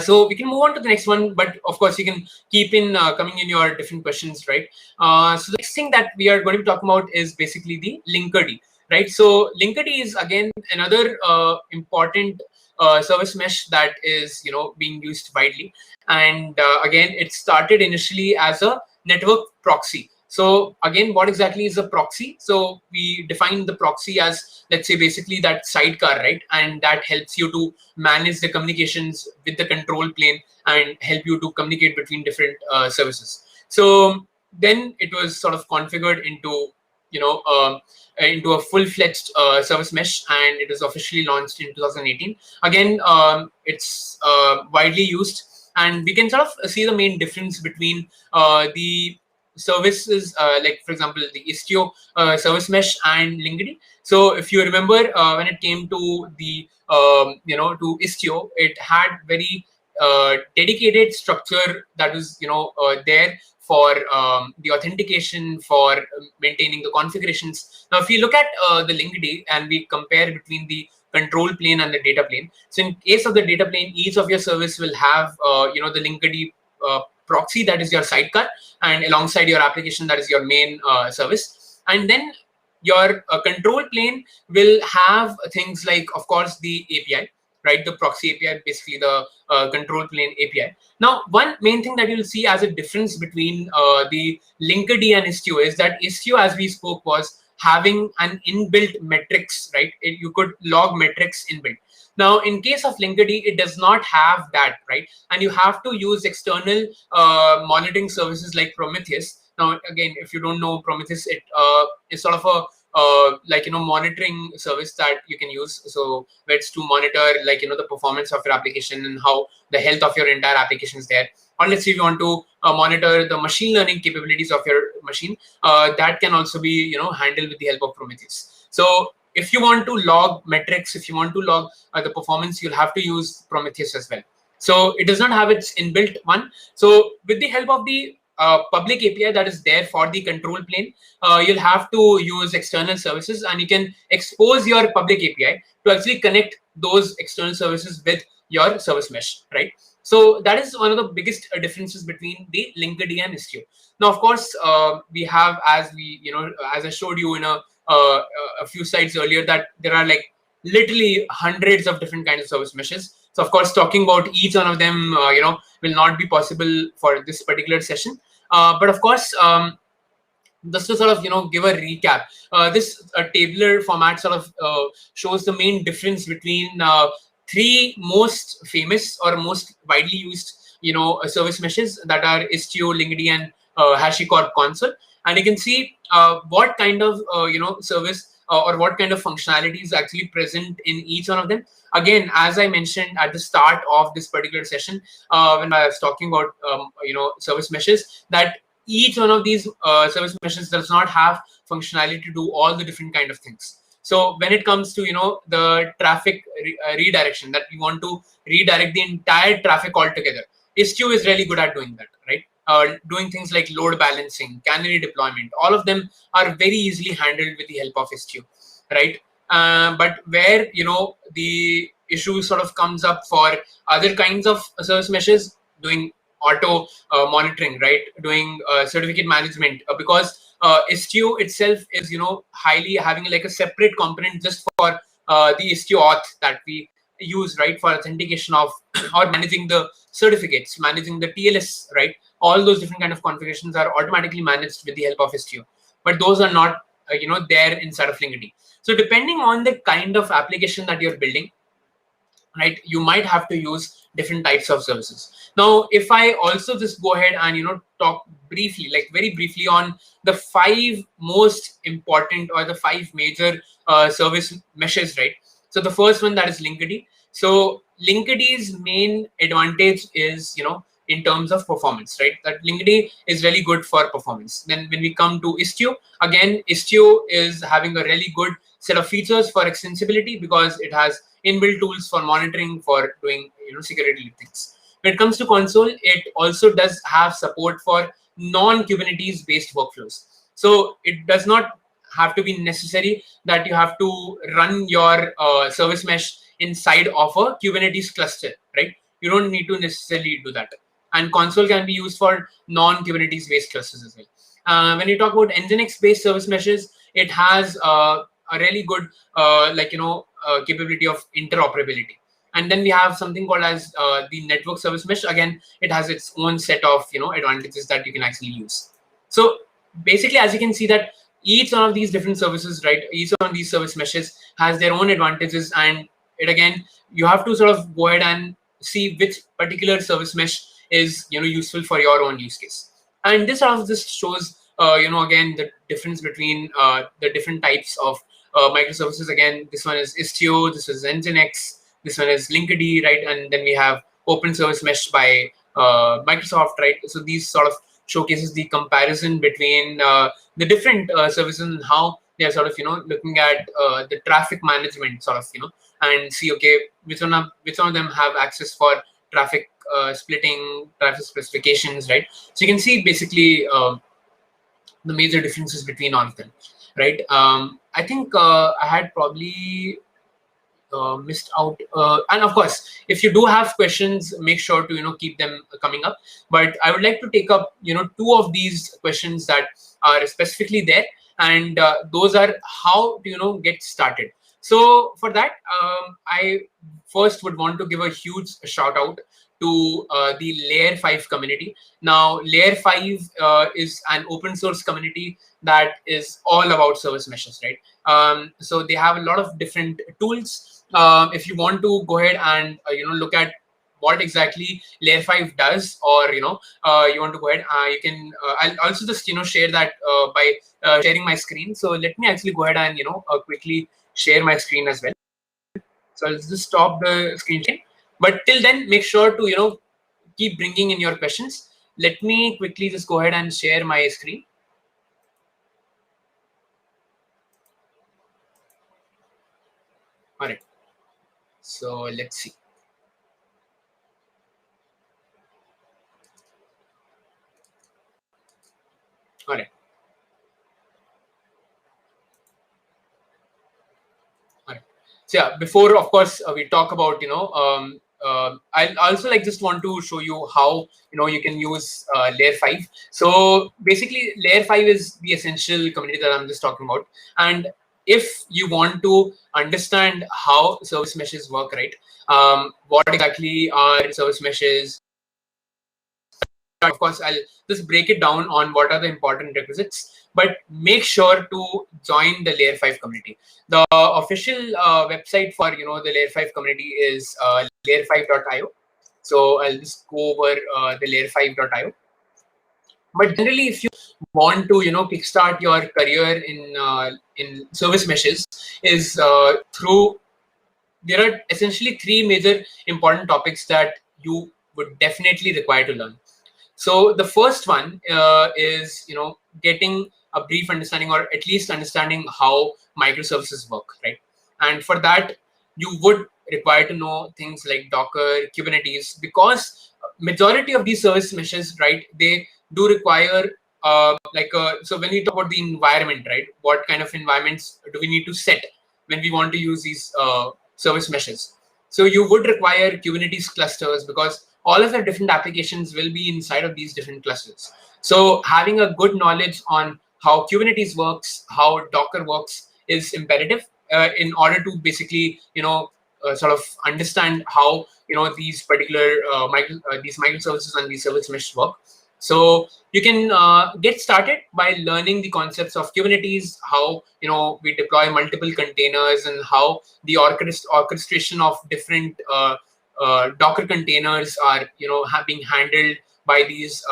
Speaker 2: So we can move on to the next one, but of course you can keep in coming in your different questions, right? So the next thing that we are going to be talking about is basically the Linkerd, right? So Linkerd is again another important service mesh that is, being used widely, and again it started initially as a network proxy. So again, what exactly is a proxy? So we define the proxy as, let's say, basically that sidecar, right? And that helps you to manage the communications with the control plane and help you to communicate between different services. So then it was sort of configured into, into a full-fledged service mesh, and it was officially launched in 2018. Again, it's widely used, and we can sort of see the main difference between the services, like for example the Istio service mesh and Linkerd. So if you remember, when it came to the to Istio, it had very dedicated structure that was there for the authentication, for maintaining the configurations. Now if you look at the Linkerd and we compare between the control plane and the data plane, so in case of the data plane, each of your service will have the Linkerd proxy, that is your sidecar, and alongside your application, that is your main service. And then your control plane will have things like, of course, the API, right? The proxy API, basically the control plane API. Now, one main thing that you'll see as a difference between the Linkerd and Istio is that Istio, as we spoke, was having an inbuilt metrics, right? You could log metrics inbuilt. Now, in case of Linkerd, it does not have that, right? And you have to use external monitoring services like Prometheus. Now, again, if you don't know Prometheus, it is sort of a monitoring service that you can use. So where it's to monitor the performance of your application and how the health of your entire application is there. Or let's say if you want to monitor the machine learning capabilities of your machine, that can also be handled with the help of Prometheus. So if you want to log metrics, if you want to log the performance, you'll have to use Prometheus as well. So it does not have its inbuilt one. So with the help of the public API that is there for the control plane, you'll have to use external services, and you can expose your public API to actually connect those external services with your service mesh, right? So that is one of the biggest differences between the Linkerd and Istio. Now, of course, we have, as I showed you in a few slides earlier, that there are like literally hundreds of different kinds of service meshes. So of course, talking about each one of them, will not be possible for this particular session. But of course, just to sort of give a recap, this tabular format sort of shows the main difference between three most famous or most widely used service meshes, that are Istio, Linkerd, and HashiCorp console. And you can see what kind of service or what kind of functionality is actually present in each one of them. Again, as I mentioned at the start of this particular session, when I was talking about service meshes, that each one of these service meshes does not have functionality to do all the different kind of things. So when it comes to the traffic redirection, that we want to redirect the entire traffic altogether, Istio is really good at doing that, right? Doing things like load balancing, canary deployment, all of them are very easily handled with the help of Istio, right? But where the issue sort of comes up for other kinds of service meshes, doing auto monitoring, right? Doing certificate management, because Istio itself is highly having like a separate component just for the Istio auth that we use, right, for authentication of or managing the certificates, managing the TLS, right? All those different kind of configurations are automatically managed with the help of Istio, but those are not there inside of Linkerd. So depending on the kind of application that you're building, right, you might have to use different types of services. Now, if I also just go ahead and talk briefly, like very briefly, on the 5 most important or the 5 major service meshes, right? So the first one, that is Linkerd. So Linked's main advantage is in terms of performance, right? That Linkerd is really good for performance. Then when we come to Istio, again, Istio is having a really good set of features for extensibility because it has inbuilt tools for monitoring, for doing security things. When it comes to console, it also does have support for non-Kubernetes based workflows. So it does not have to be necessary that you have to run your service mesh inside of a Kubernetes cluster, right? You don't need to necessarily do that. And console can be used for non-Kubernetes based clusters as well. When you talk about Nginx based service meshes, it has a really good capability of interoperability. And then we have something called as the network service mesh. Again, it has its own set of advantages that you can actually use. So basically, as you can see, that each one of these different services, right, each one of these service meshes has their own advantages, and it again, you have to sort of go ahead and see which particular service mesh is useful for your own use case. And this sort of just shows again the difference between the different types of microservices. Again, this one is Istio, this is Nginx, this one is Linkerd, right? And then we have Open Service Mesh by Microsoft, right? So these sort of showcases the comparison between the different services and how they are sort of looking at the traffic management sort of and see, okay, which one of them have access for traffic splitting, traffic specifications, right? So you can see basically the major differences between all of them, right? I think I had probably missed out, and of course, if you do have questions, make sure to keep them coming up. But I would like to take up 2 of these questions that are specifically there, and those are how to get started. So for that, I first would want to give a huge shout out to the Layer 5 community. Now, Layer 5 is an open source community that is all about service meshes, right? So they have a lot of different tools. If you want to go ahead and look at what exactly Layer 5 does, or you want to go ahead, you can. I'll also just share that by sharing my screen. So let me actually go ahead and quickly share my screen as well. So I'll just stop the screen share. But till then, make sure to keep bringing in your questions. Let me quickly just go ahead and share my screen. All right. So let's see. All right. All right. So yeah, before of course we talk about I also just want to show you how you can use Layer 5. So basically, Layer 5 is the essential community that I'm just talking about. And if you want to understand how service meshes work, right? What exactly are service meshes? Of course, I'll just break it down on what are the important requisites, but make sure to join the Layer 5 community. The official website for the Layer 5 community is layer5.io. So I'll just go over the layer5.io. But generally, if you want to kickstart your career in service meshes, is through, there are essentially 3 major important topics that you would definitely require to learn. So the first one is, getting a brief understanding, or at least understanding how microservices work, right? And for that, you would require to know things like Docker, Kubernetes, because majority of these service meshes, right, they do require so when we talk about the environment, right, what kind of environments do we need to set when we want to use these service meshes? So you would require Kubernetes clusters, because all of the different applications will be inside of these different clusters. So having a good knowledge on how Kubernetes works, how Docker works is imperative in order to basically, sort of understand how, these particular these microservices and these service mesh work. So you can get started by learning the concepts of Kubernetes, how we deploy multiple containers, and how the orchestration of different Docker containers are being handled by these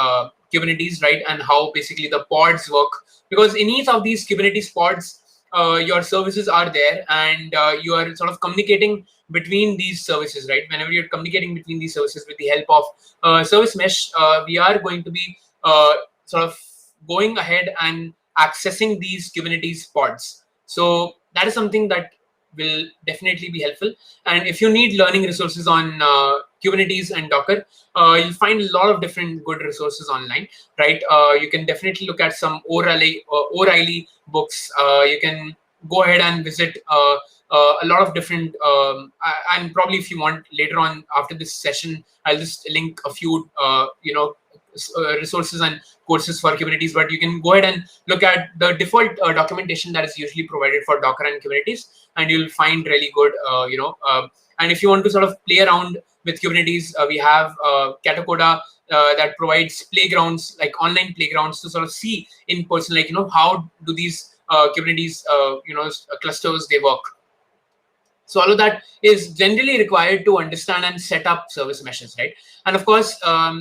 Speaker 2: Kubernetes, right? And how basically the pods work, because in each of these Kubernetes pods, your services are there, and you are sort of communicating between these services, right? Whenever you're communicating between these services with the help of service mesh, we are going to be sort of going ahead and accessing these Kubernetes pods. So that is something that will definitely be helpful. And if you need learning resources on Kubernetes and Docker, you'll find a lot of different good resources online, right? You can definitely look at some O'Reilly books. You can go ahead and visit a lot of different, and probably if you want later on after this session, I'll just link a few, resources and courses for Kubernetes, but you can go ahead and look at the default documentation that is usually provided for Docker and Kubernetes, and you'll find really good, and if you want to sort of play around with Kubernetes, we have Katacoda that provides playgrounds, like online playgrounds, to sort of see in person, like, how do these Kubernetes, clusters, they work. So all of that is generally required to understand and set up service meshes, right? And of course,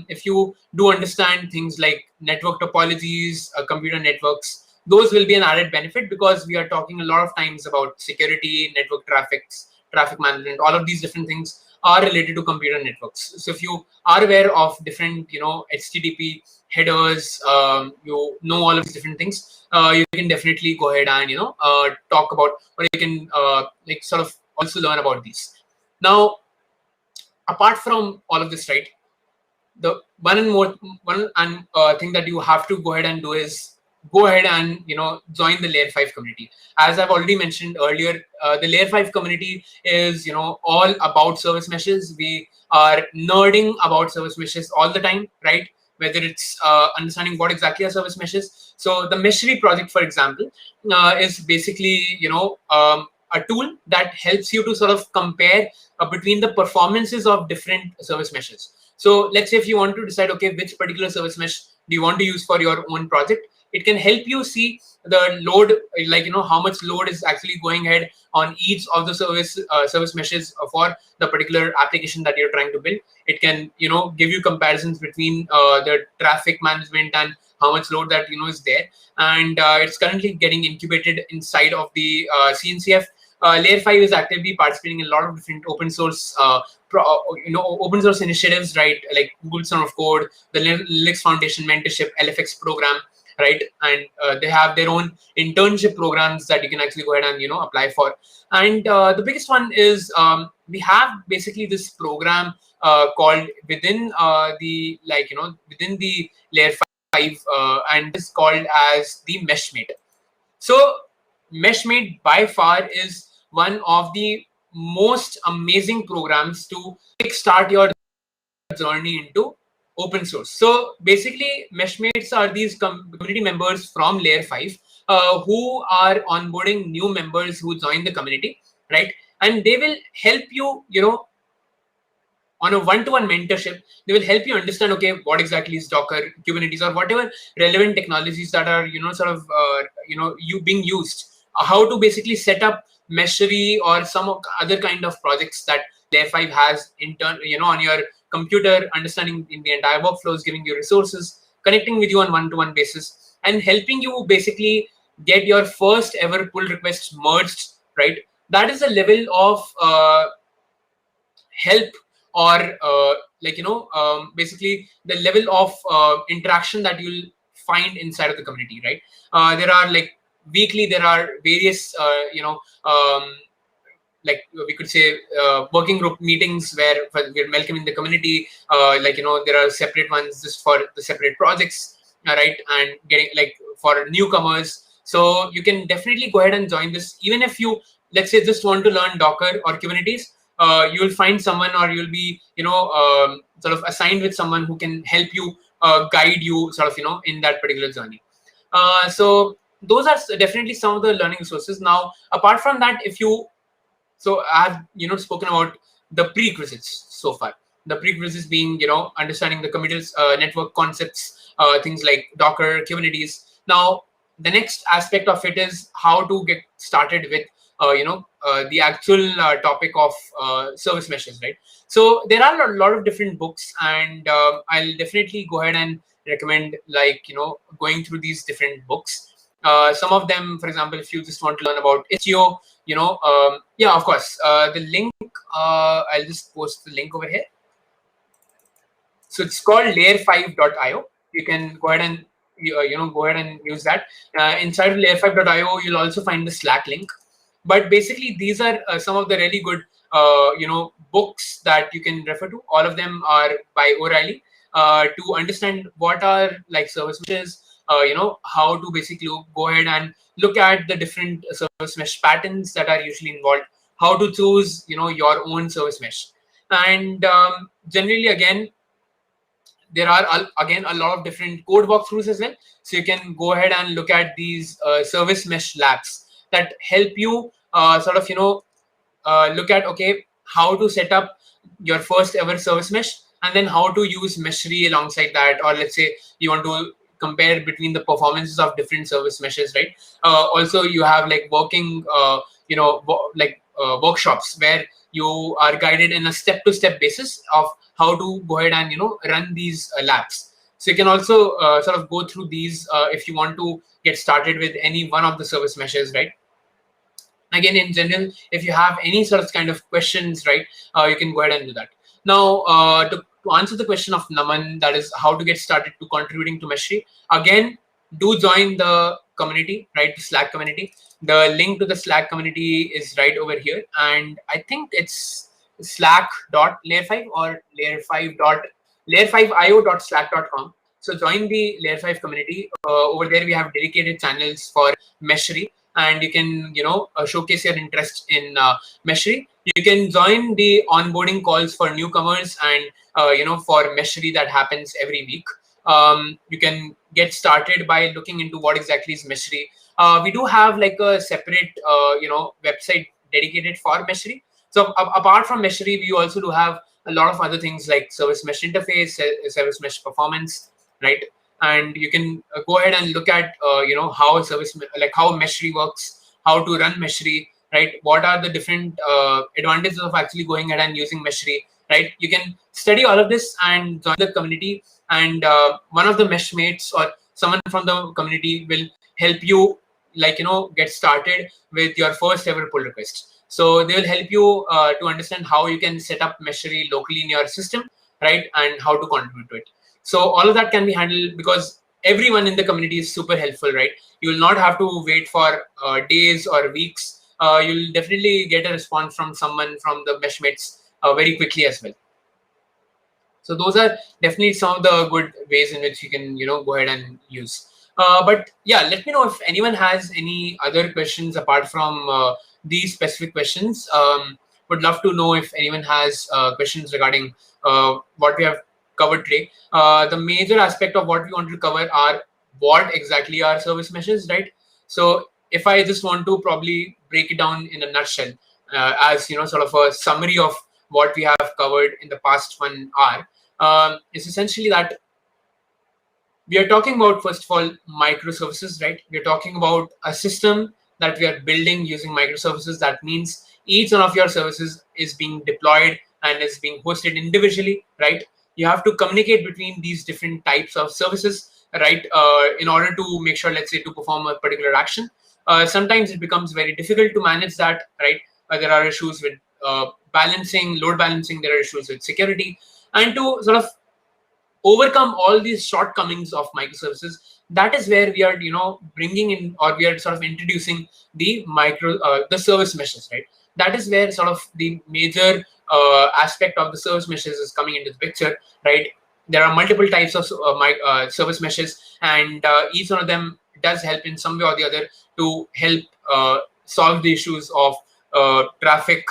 Speaker 2: if you do understand things like network topologies, computer networks, those will be an added benefit, because we are talking a lot of times about security, network traffic management. All of these different things are related to computer networks. So if you are aware of different, HTTP headers, you know all of these different things, you can definitely go ahead and talk about, or you can like sort of also learn about these. Now, apart from all of this, right, the one thing that you have to go ahead and do is go ahead and join the layer 5 community. As I've already mentioned earlier, the layer 5 community is all about service meshes. We are nerding about service meshes all the time, right? Whether it's understanding what exactly a service mesh is. So the Meshery project, for example, is basically a tool that helps you to sort of compare between the performances of different service meshes. So let's say if you want to decide, okay, which particular service mesh do you want to use for your own project, it can help you see the load, like how much load is actually going ahead on each of the service meshes for the particular application that you're trying to build. It can give you comparisons between the traffic management and how much load that is there. And it's currently getting incubated inside of the CNCF. Layer 5 is actively participating in a lot of different open source open source initiatives, right? Like Google Son of Code, the Linux Foundation Mentorship, LFX program, right? And they have their own internship programs that you can actually go ahead and apply for. And the biggest one is we have basically this program called within within the layer 5, and it's called as the Meshmate. So Meshmate by far is one of the most amazing programs to kickstart your journey into open source. So basically, Meshmates are these community members from layer 5 who are onboarding new members who join the community, right? And they will help you, on a one-to-one mentorship. They will help you understand, okay, what exactly is Docker, Kubernetes, or whatever relevant technologies that are, sort of, you being used, how to basically set up Meshery or some other kind of projects that Layer 5 has in turn, on your computer, understanding in the entire workflows, giving you resources, connecting with you on one-to-one basis, and helping you basically get your first ever pull request merged, right? That is a level of help or basically the level of interaction that you'll find inside of the community, right? There are like weekly, there are various like we could say working group meetings where we're welcoming the community. There are separate ones just for the separate projects, right? And getting like for newcomers. So you can definitely go ahead and join this. Even if you, let's say, just want to learn Docker or Kubernetes, you'll find someone, or you'll be sort of assigned with someone who can help you, guide you sort of in that particular journey. So those are definitely some of the learning resources. Now, apart from that, if you, so I've spoken about the prerequisites so far. The prerequisites being understanding the committed network concepts, things like Docker, Kubernetes. Now the next aspect of it is how to get started with the actual topic of service meshes, right? So there are a lot of different books, and I'll definitely go ahead and recommend going through these different books. Some of them, for example, if you just want to learn about Istio, yeah, of course, the link, I'll just post the link over here. So it's called layer5.io. You can go ahead and go ahead and use that. Inside of layer5.io, you'll also find the Slack link. But basically, these are some of the really good books that you can refer to. All of them are by O'Reilly, to understand what are like service meshes, how to basically go ahead and look at the different service mesh patterns that are usually involved, how to choose your own service mesh. And generally, again, there are again a lot of different code walkthroughs as well. So you can go ahead and look at these service mesh labs that help you look at, okay, how to set up your first ever service mesh, and then how to use Meshery alongside that. Or let's say you want to compare between the performances of different service meshes, right? Also, you have like working workshops where you are guided in a step-to-step basis of how to go ahead and run these labs. So you can also sort of go through these if you want to get started with any one of the service meshes, right? Again, in general, if you have any sort of kind of questions, right, you can go ahead and do that. Now, to answer the question of Naman, that is how to get started to contributing to Meshery. Again, do join the community, right? The Slack community. The link to the Slack community is right over here, and I think it's slack.layer5 or layer5io.slack.com. So join the layer5 community. Over there, we have dedicated channels for Meshery, and you can showcase your interest in Meshery. You can join the onboarding calls for newcomers, and for Meshery that happens every week. You can get started by looking into what exactly is Meshery. We do have like a separate website dedicated for Meshery. So apart from Meshery, we also do have a lot of other things like service mesh interface, service mesh performance, right? And you can go ahead and look at how how Meshery works, how to run Meshery, right? What are the different advantages of actually going ahead and using Meshery, right? You can study all of this and join the community, and one of the meshmates or someone from the community will help you get started with your first ever pull request. So they will help you to understand how you can set up Meshery locally in your system, right? And how to contribute to it. So all of that can be handled because everyone in the community is super helpful, right? You will not have to wait for days or weeks. You'll definitely get a response from someone from the meshmates very quickly as well. So those are definitely some of the good ways in which you can go ahead and use. But yeah, let me know if anyone has any other questions apart from these specific questions. Would love to know if anyone has questions regarding what we have covered today. The major aspect of what we want to cover are what exactly are service meshes, right? So if I just want to probably break it down in a nutshell, as sort of a summary of what we have covered in the past 1 hour, is essentially that we are talking about, first of all, microservices, right? We're talking about a system that we are building using microservices. That means each one of your services is being deployed and is being hosted individually, right? You have to communicate between these different types of services, right? In order to make sure, let's say, to perform a particular action. Sometimes it becomes very difficult to manage that, right? There are issues with balancing, load balancing. There are issues with security, and to sort of overcome all these shortcomings of microservices, that is where we are, bringing in, or we are sort of introducing the the service meshes, right? That is where sort of the major aspect of the service meshes is coming into the picture, right? There are multiple types of service meshes, and each one of them does help in some way or the other to help solve the issues of traffic,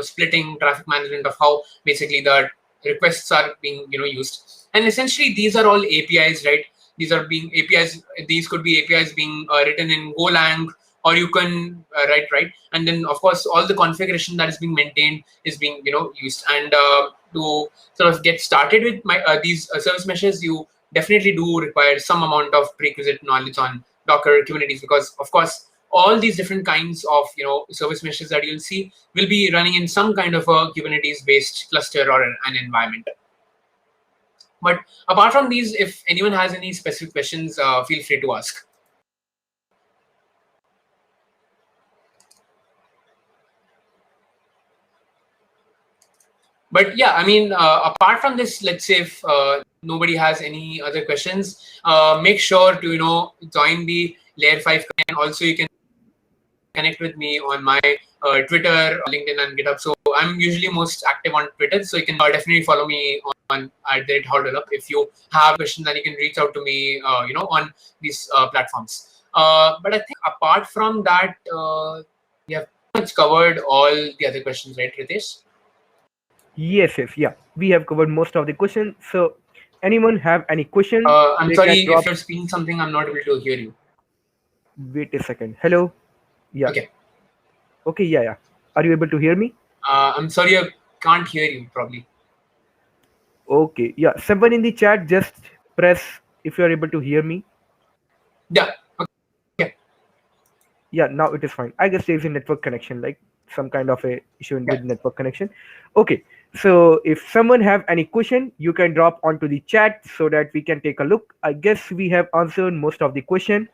Speaker 2: splitting, traffic management, of how basically the requests are being used. And essentially these are all APIs, right? These are being APIs. These could be APIs being written in Golang, or you can write, right? And then of course all the configuration that is being maintained is being used. And to sort of get started with these service meshes, you definitely do require some amount of prerequisite knowledge on Docker, Kubernetes, because of course all these different kinds of service meshes that you'll see will be running in some kind of a Kubernetes based cluster or an environment. But apart from these, if anyone has any specific questions, feel free to ask. But yeah, I mean, apart from this, let's say if nobody has any other questions, make sure to join the Layer 5, and also you can connect with me on my Twitter, LinkedIn, and GitHub. So I'm usually most active on Twitter, so you can definitely follow me on @howdevelop. If you have questions, then you can reach out to me, on these platforms. But I think apart from that, we have pretty much covered all the other questions, right, Ritesh?
Speaker 1: Yes, yeah. We have covered most of the questions. So, anyone have any question?
Speaker 2: I'm sorry if you're speaking something, I'm not able to hear you.
Speaker 1: Wait a second. Hello. Yeah.
Speaker 2: Okay.
Speaker 1: Okay. Yeah. Are you able to hear me?
Speaker 2: I'm sorry, I can't hear you probably.
Speaker 1: Okay. Yeah. Someone in the chat, just press if you are able to hear me.
Speaker 2: Yeah. Okay.
Speaker 1: Yeah. Now it is fine. I guess there is a network connection, like some kind of a issue with network connection. Okay. So if someone have any question, you can drop onto the chat so that we can take a look. I guess we have answered most of the question.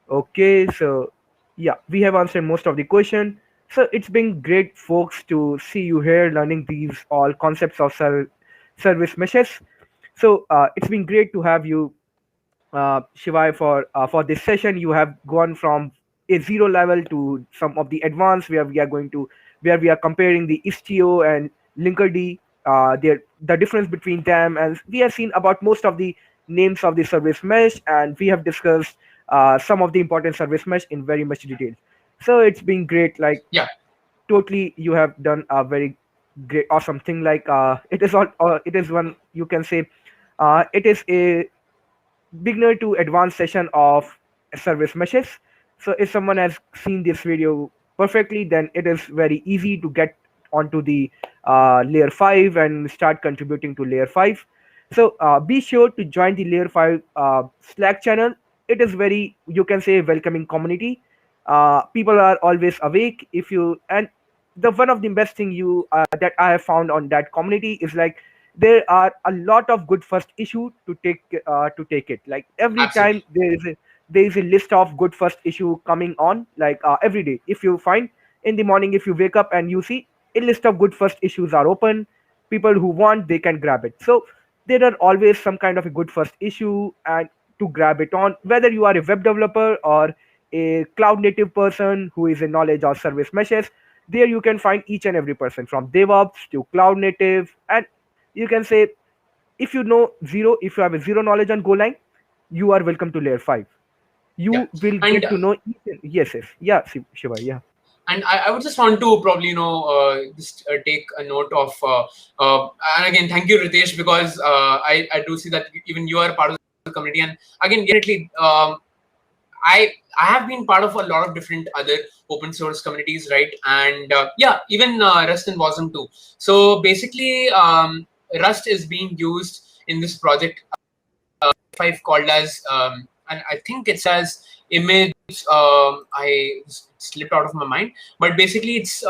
Speaker 1: Okay, so yeah, we have answered most of the question. So it's been great, folks, to see you here learning these all concepts of service meshes. So it's been great to have you, Shivay, for this session. You have gone from a zero level to some of the advanced, where we are going to where we are comparing the Istio and Linkerd, the difference between them, and we have seen about most of the names of the service mesh, and we have discussed some of the important service mesh in very much detail. So it's been great. Like,
Speaker 2: yeah,
Speaker 1: totally, you have done a very great, awesome thing. Like, it is all. It is one, you can say. It is a beginner to advanced session of service meshes. So if someone has seen this video perfectly, then it is very easy to get onto the layer 5 and start contributing to layer 5. So be sure to join the layer 5 Slack channel. It is very, you can say, welcoming community. People are always awake. If you and the one of the best thing you that I have found on that community is like there are a lot of good first issue to take it. Like every
Speaker 2: absolutely.
Speaker 1: time there is a list of good first issue coming on, like every day. If you find in the morning, if you wake up and you see a list of good first issues are open, people who want, they can grab it. So there are always some kind of a good first issue and to grab it on, whether you are a web developer or a cloud native person who is in knowledge of service meshes. There you can find each and every person from DevOps to cloud native, and you can say, if you know zero, if you have a zero knowledge on Golang, you are welcome to layer 5.
Speaker 2: Yeah.
Speaker 1: You will
Speaker 2: And
Speaker 1: get to know yes, yeah, Shiva, yeah.
Speaker 2: And I would just want to probably just take a note of and again, thank you, Ritesh, because I do see that even you are part of the community. And again, definitely, I have been part of a lot of different other open source communities, right? And yeah, even Rust and Wasm too. So basically, Rust is being used in this project 5 called as and I think it's as image. I slipped out of my mind, but basically it's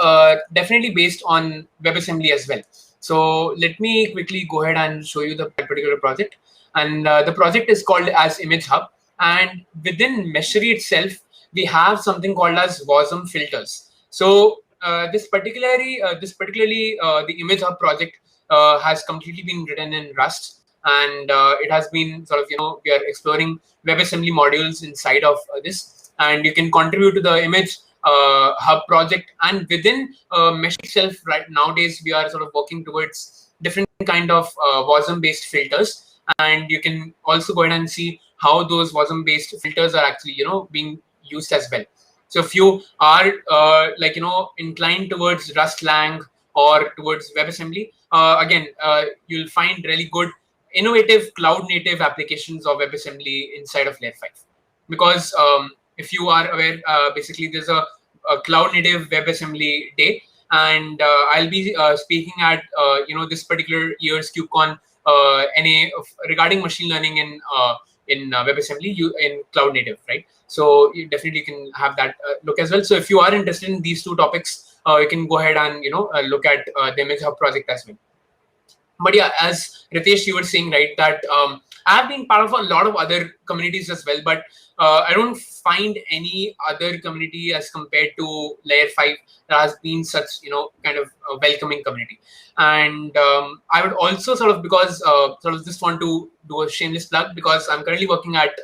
Speaker 2: definitely based on WebAssembly as well. So let me quickly go ahead and show you the particular project. And the project is called as Image Hub. And within Meshery itself, we have something called as Wasm filters. So the Image Hub project has completely been written in Rust, and it has been sort of, we are exploring WebAssembly modules inside of this, and you can contribute to the Image Hub project. And within Meshery itself, right nowadays we are sort of working towards different kind of WASM based filters, and you can also go ahead and see how those WASM based filters are actually being used as well. So if you are inclined towards Rust Lang or towards WebAssembly, again you'll find really good innovative cloud native applications of WebAssembly inside of Layer 5. Because if you are aware, basically there's a cloud native WebAssembly day, and I'll be speaking at this particular year's KubeCon NA regarding machine learning in WebAssembly in cloud native, right? So you definitely can have that look as well. So if you are interested in these two topics, you can go ahead and look at the Image Hub project as well. But yeah, as Ritesh, you were saying, right, that I've been part of a lot of other communities as well, but I don't find any other community as compared to Layer 5 that has been such, kind of a welcoming community. And I would also sort of, because sort of just want to do a shameless plug, because I'm currently working at,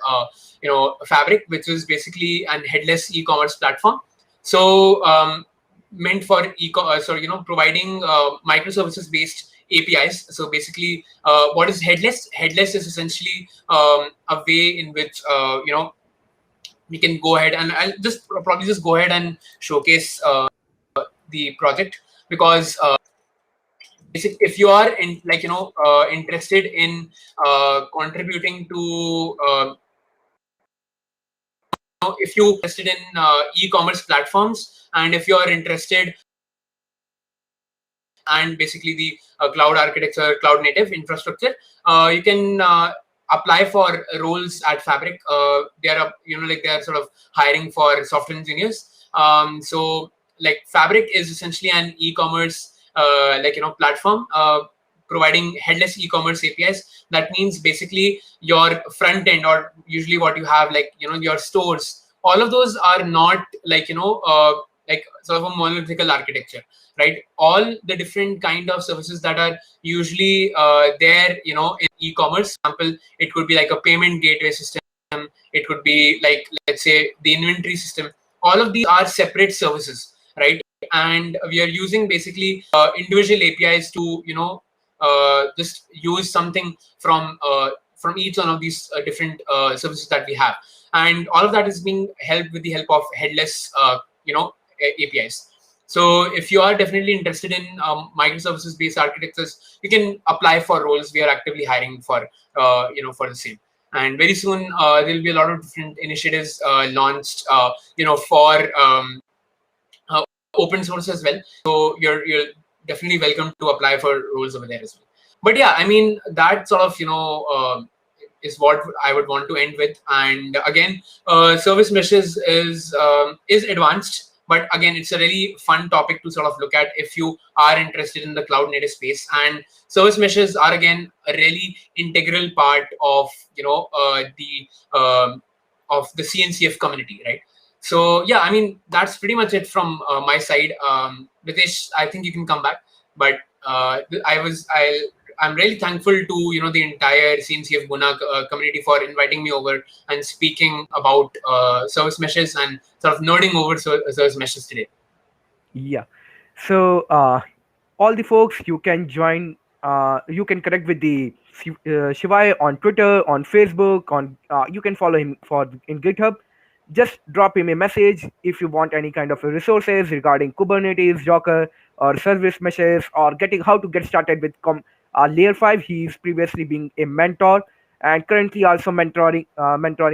Speaker 2: Fabric, which is basically an headless e-commerce platform. So meant for providing microservices based APIs. So basically, what is headless? Headless is essentially a way in which we can go ahead, and I'll just probably just go ahead and showcase the project, because if you are interested in contributing to if you're interested in e-commerce platforms, and if you are interested and basically the cloud architecture, cloud native infrastructure, you can apply for roles at Fabric. They are they are sort of hiring for software engineers. So like Fabric is essentially an e-commerce platform providing headless e-commerce APIs. That means basically your front end, or usually what you have, your stores, all of those are not like sort of a monolithical architecture, right? All the different kind of services that are usually there, in e-commerce. For example, it could be like a payment gateway system. It could be like, let's say, the inventory system. All of these are separate services, right? And we are using basically individual APIs to, just use something from each one of these different services that we have. And all of that is being helped with the help of headless, APIs. So if you are definitely interested in microservices based architectures, you can apply for roles. We are actively hiring for for the same. And very soon there will be a lot of different initiatives launched for open source as well. So you're definitely welcome to apply for roles over there as well. But yeah, I mean, that sort of is what I would want to end with. And again, service meshes is advanced, but again, it's a really fun topic to sort of look at if you are interested in the cloud native space. And service meshes are again a really integral part of the CNCF community, right? So yeah, I mean, that's pretty much it from my side. Ritesh, I think you can come back, but I'm really thankful to the entire CNCF Guna community for inviting me over and speaking about service meshes and sort of nerding over service meshes today.
Speaker 1: Yeah. So all the folks, you can join. You can connect with the Shivay on Twitter, on Facebook. On you can follow him for in GitHub. Just drop him a message if you want any kind of resources regarding Kubernetes, Docker, or service meshes, or getting how to get started with Layer 5. He's previously been a mentor and currently also mentoring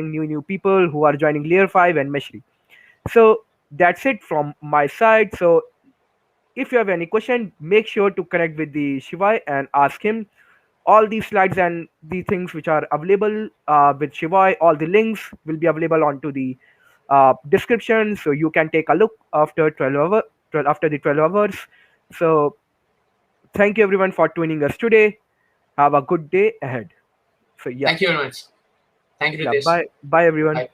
Speaker 1: new people who are joining Layer 5 and Meshery. So that's it from my side. So if you have any question, make sure to connect with the Shivai and ask him. All these slides and the things which are available with Shivai, all the links will be available onto the description, so you can take a look after 12 after the 12 hours. So thank you everyone for tuning us today. Have a good day ahead. So yeah,
Speaker 2: Thank you very much. Thank you,
Speaker 1: yeah.
Speaker 2: Ritesh.
Speaker 1: Bye, everyone.
Speaker 2: Bye.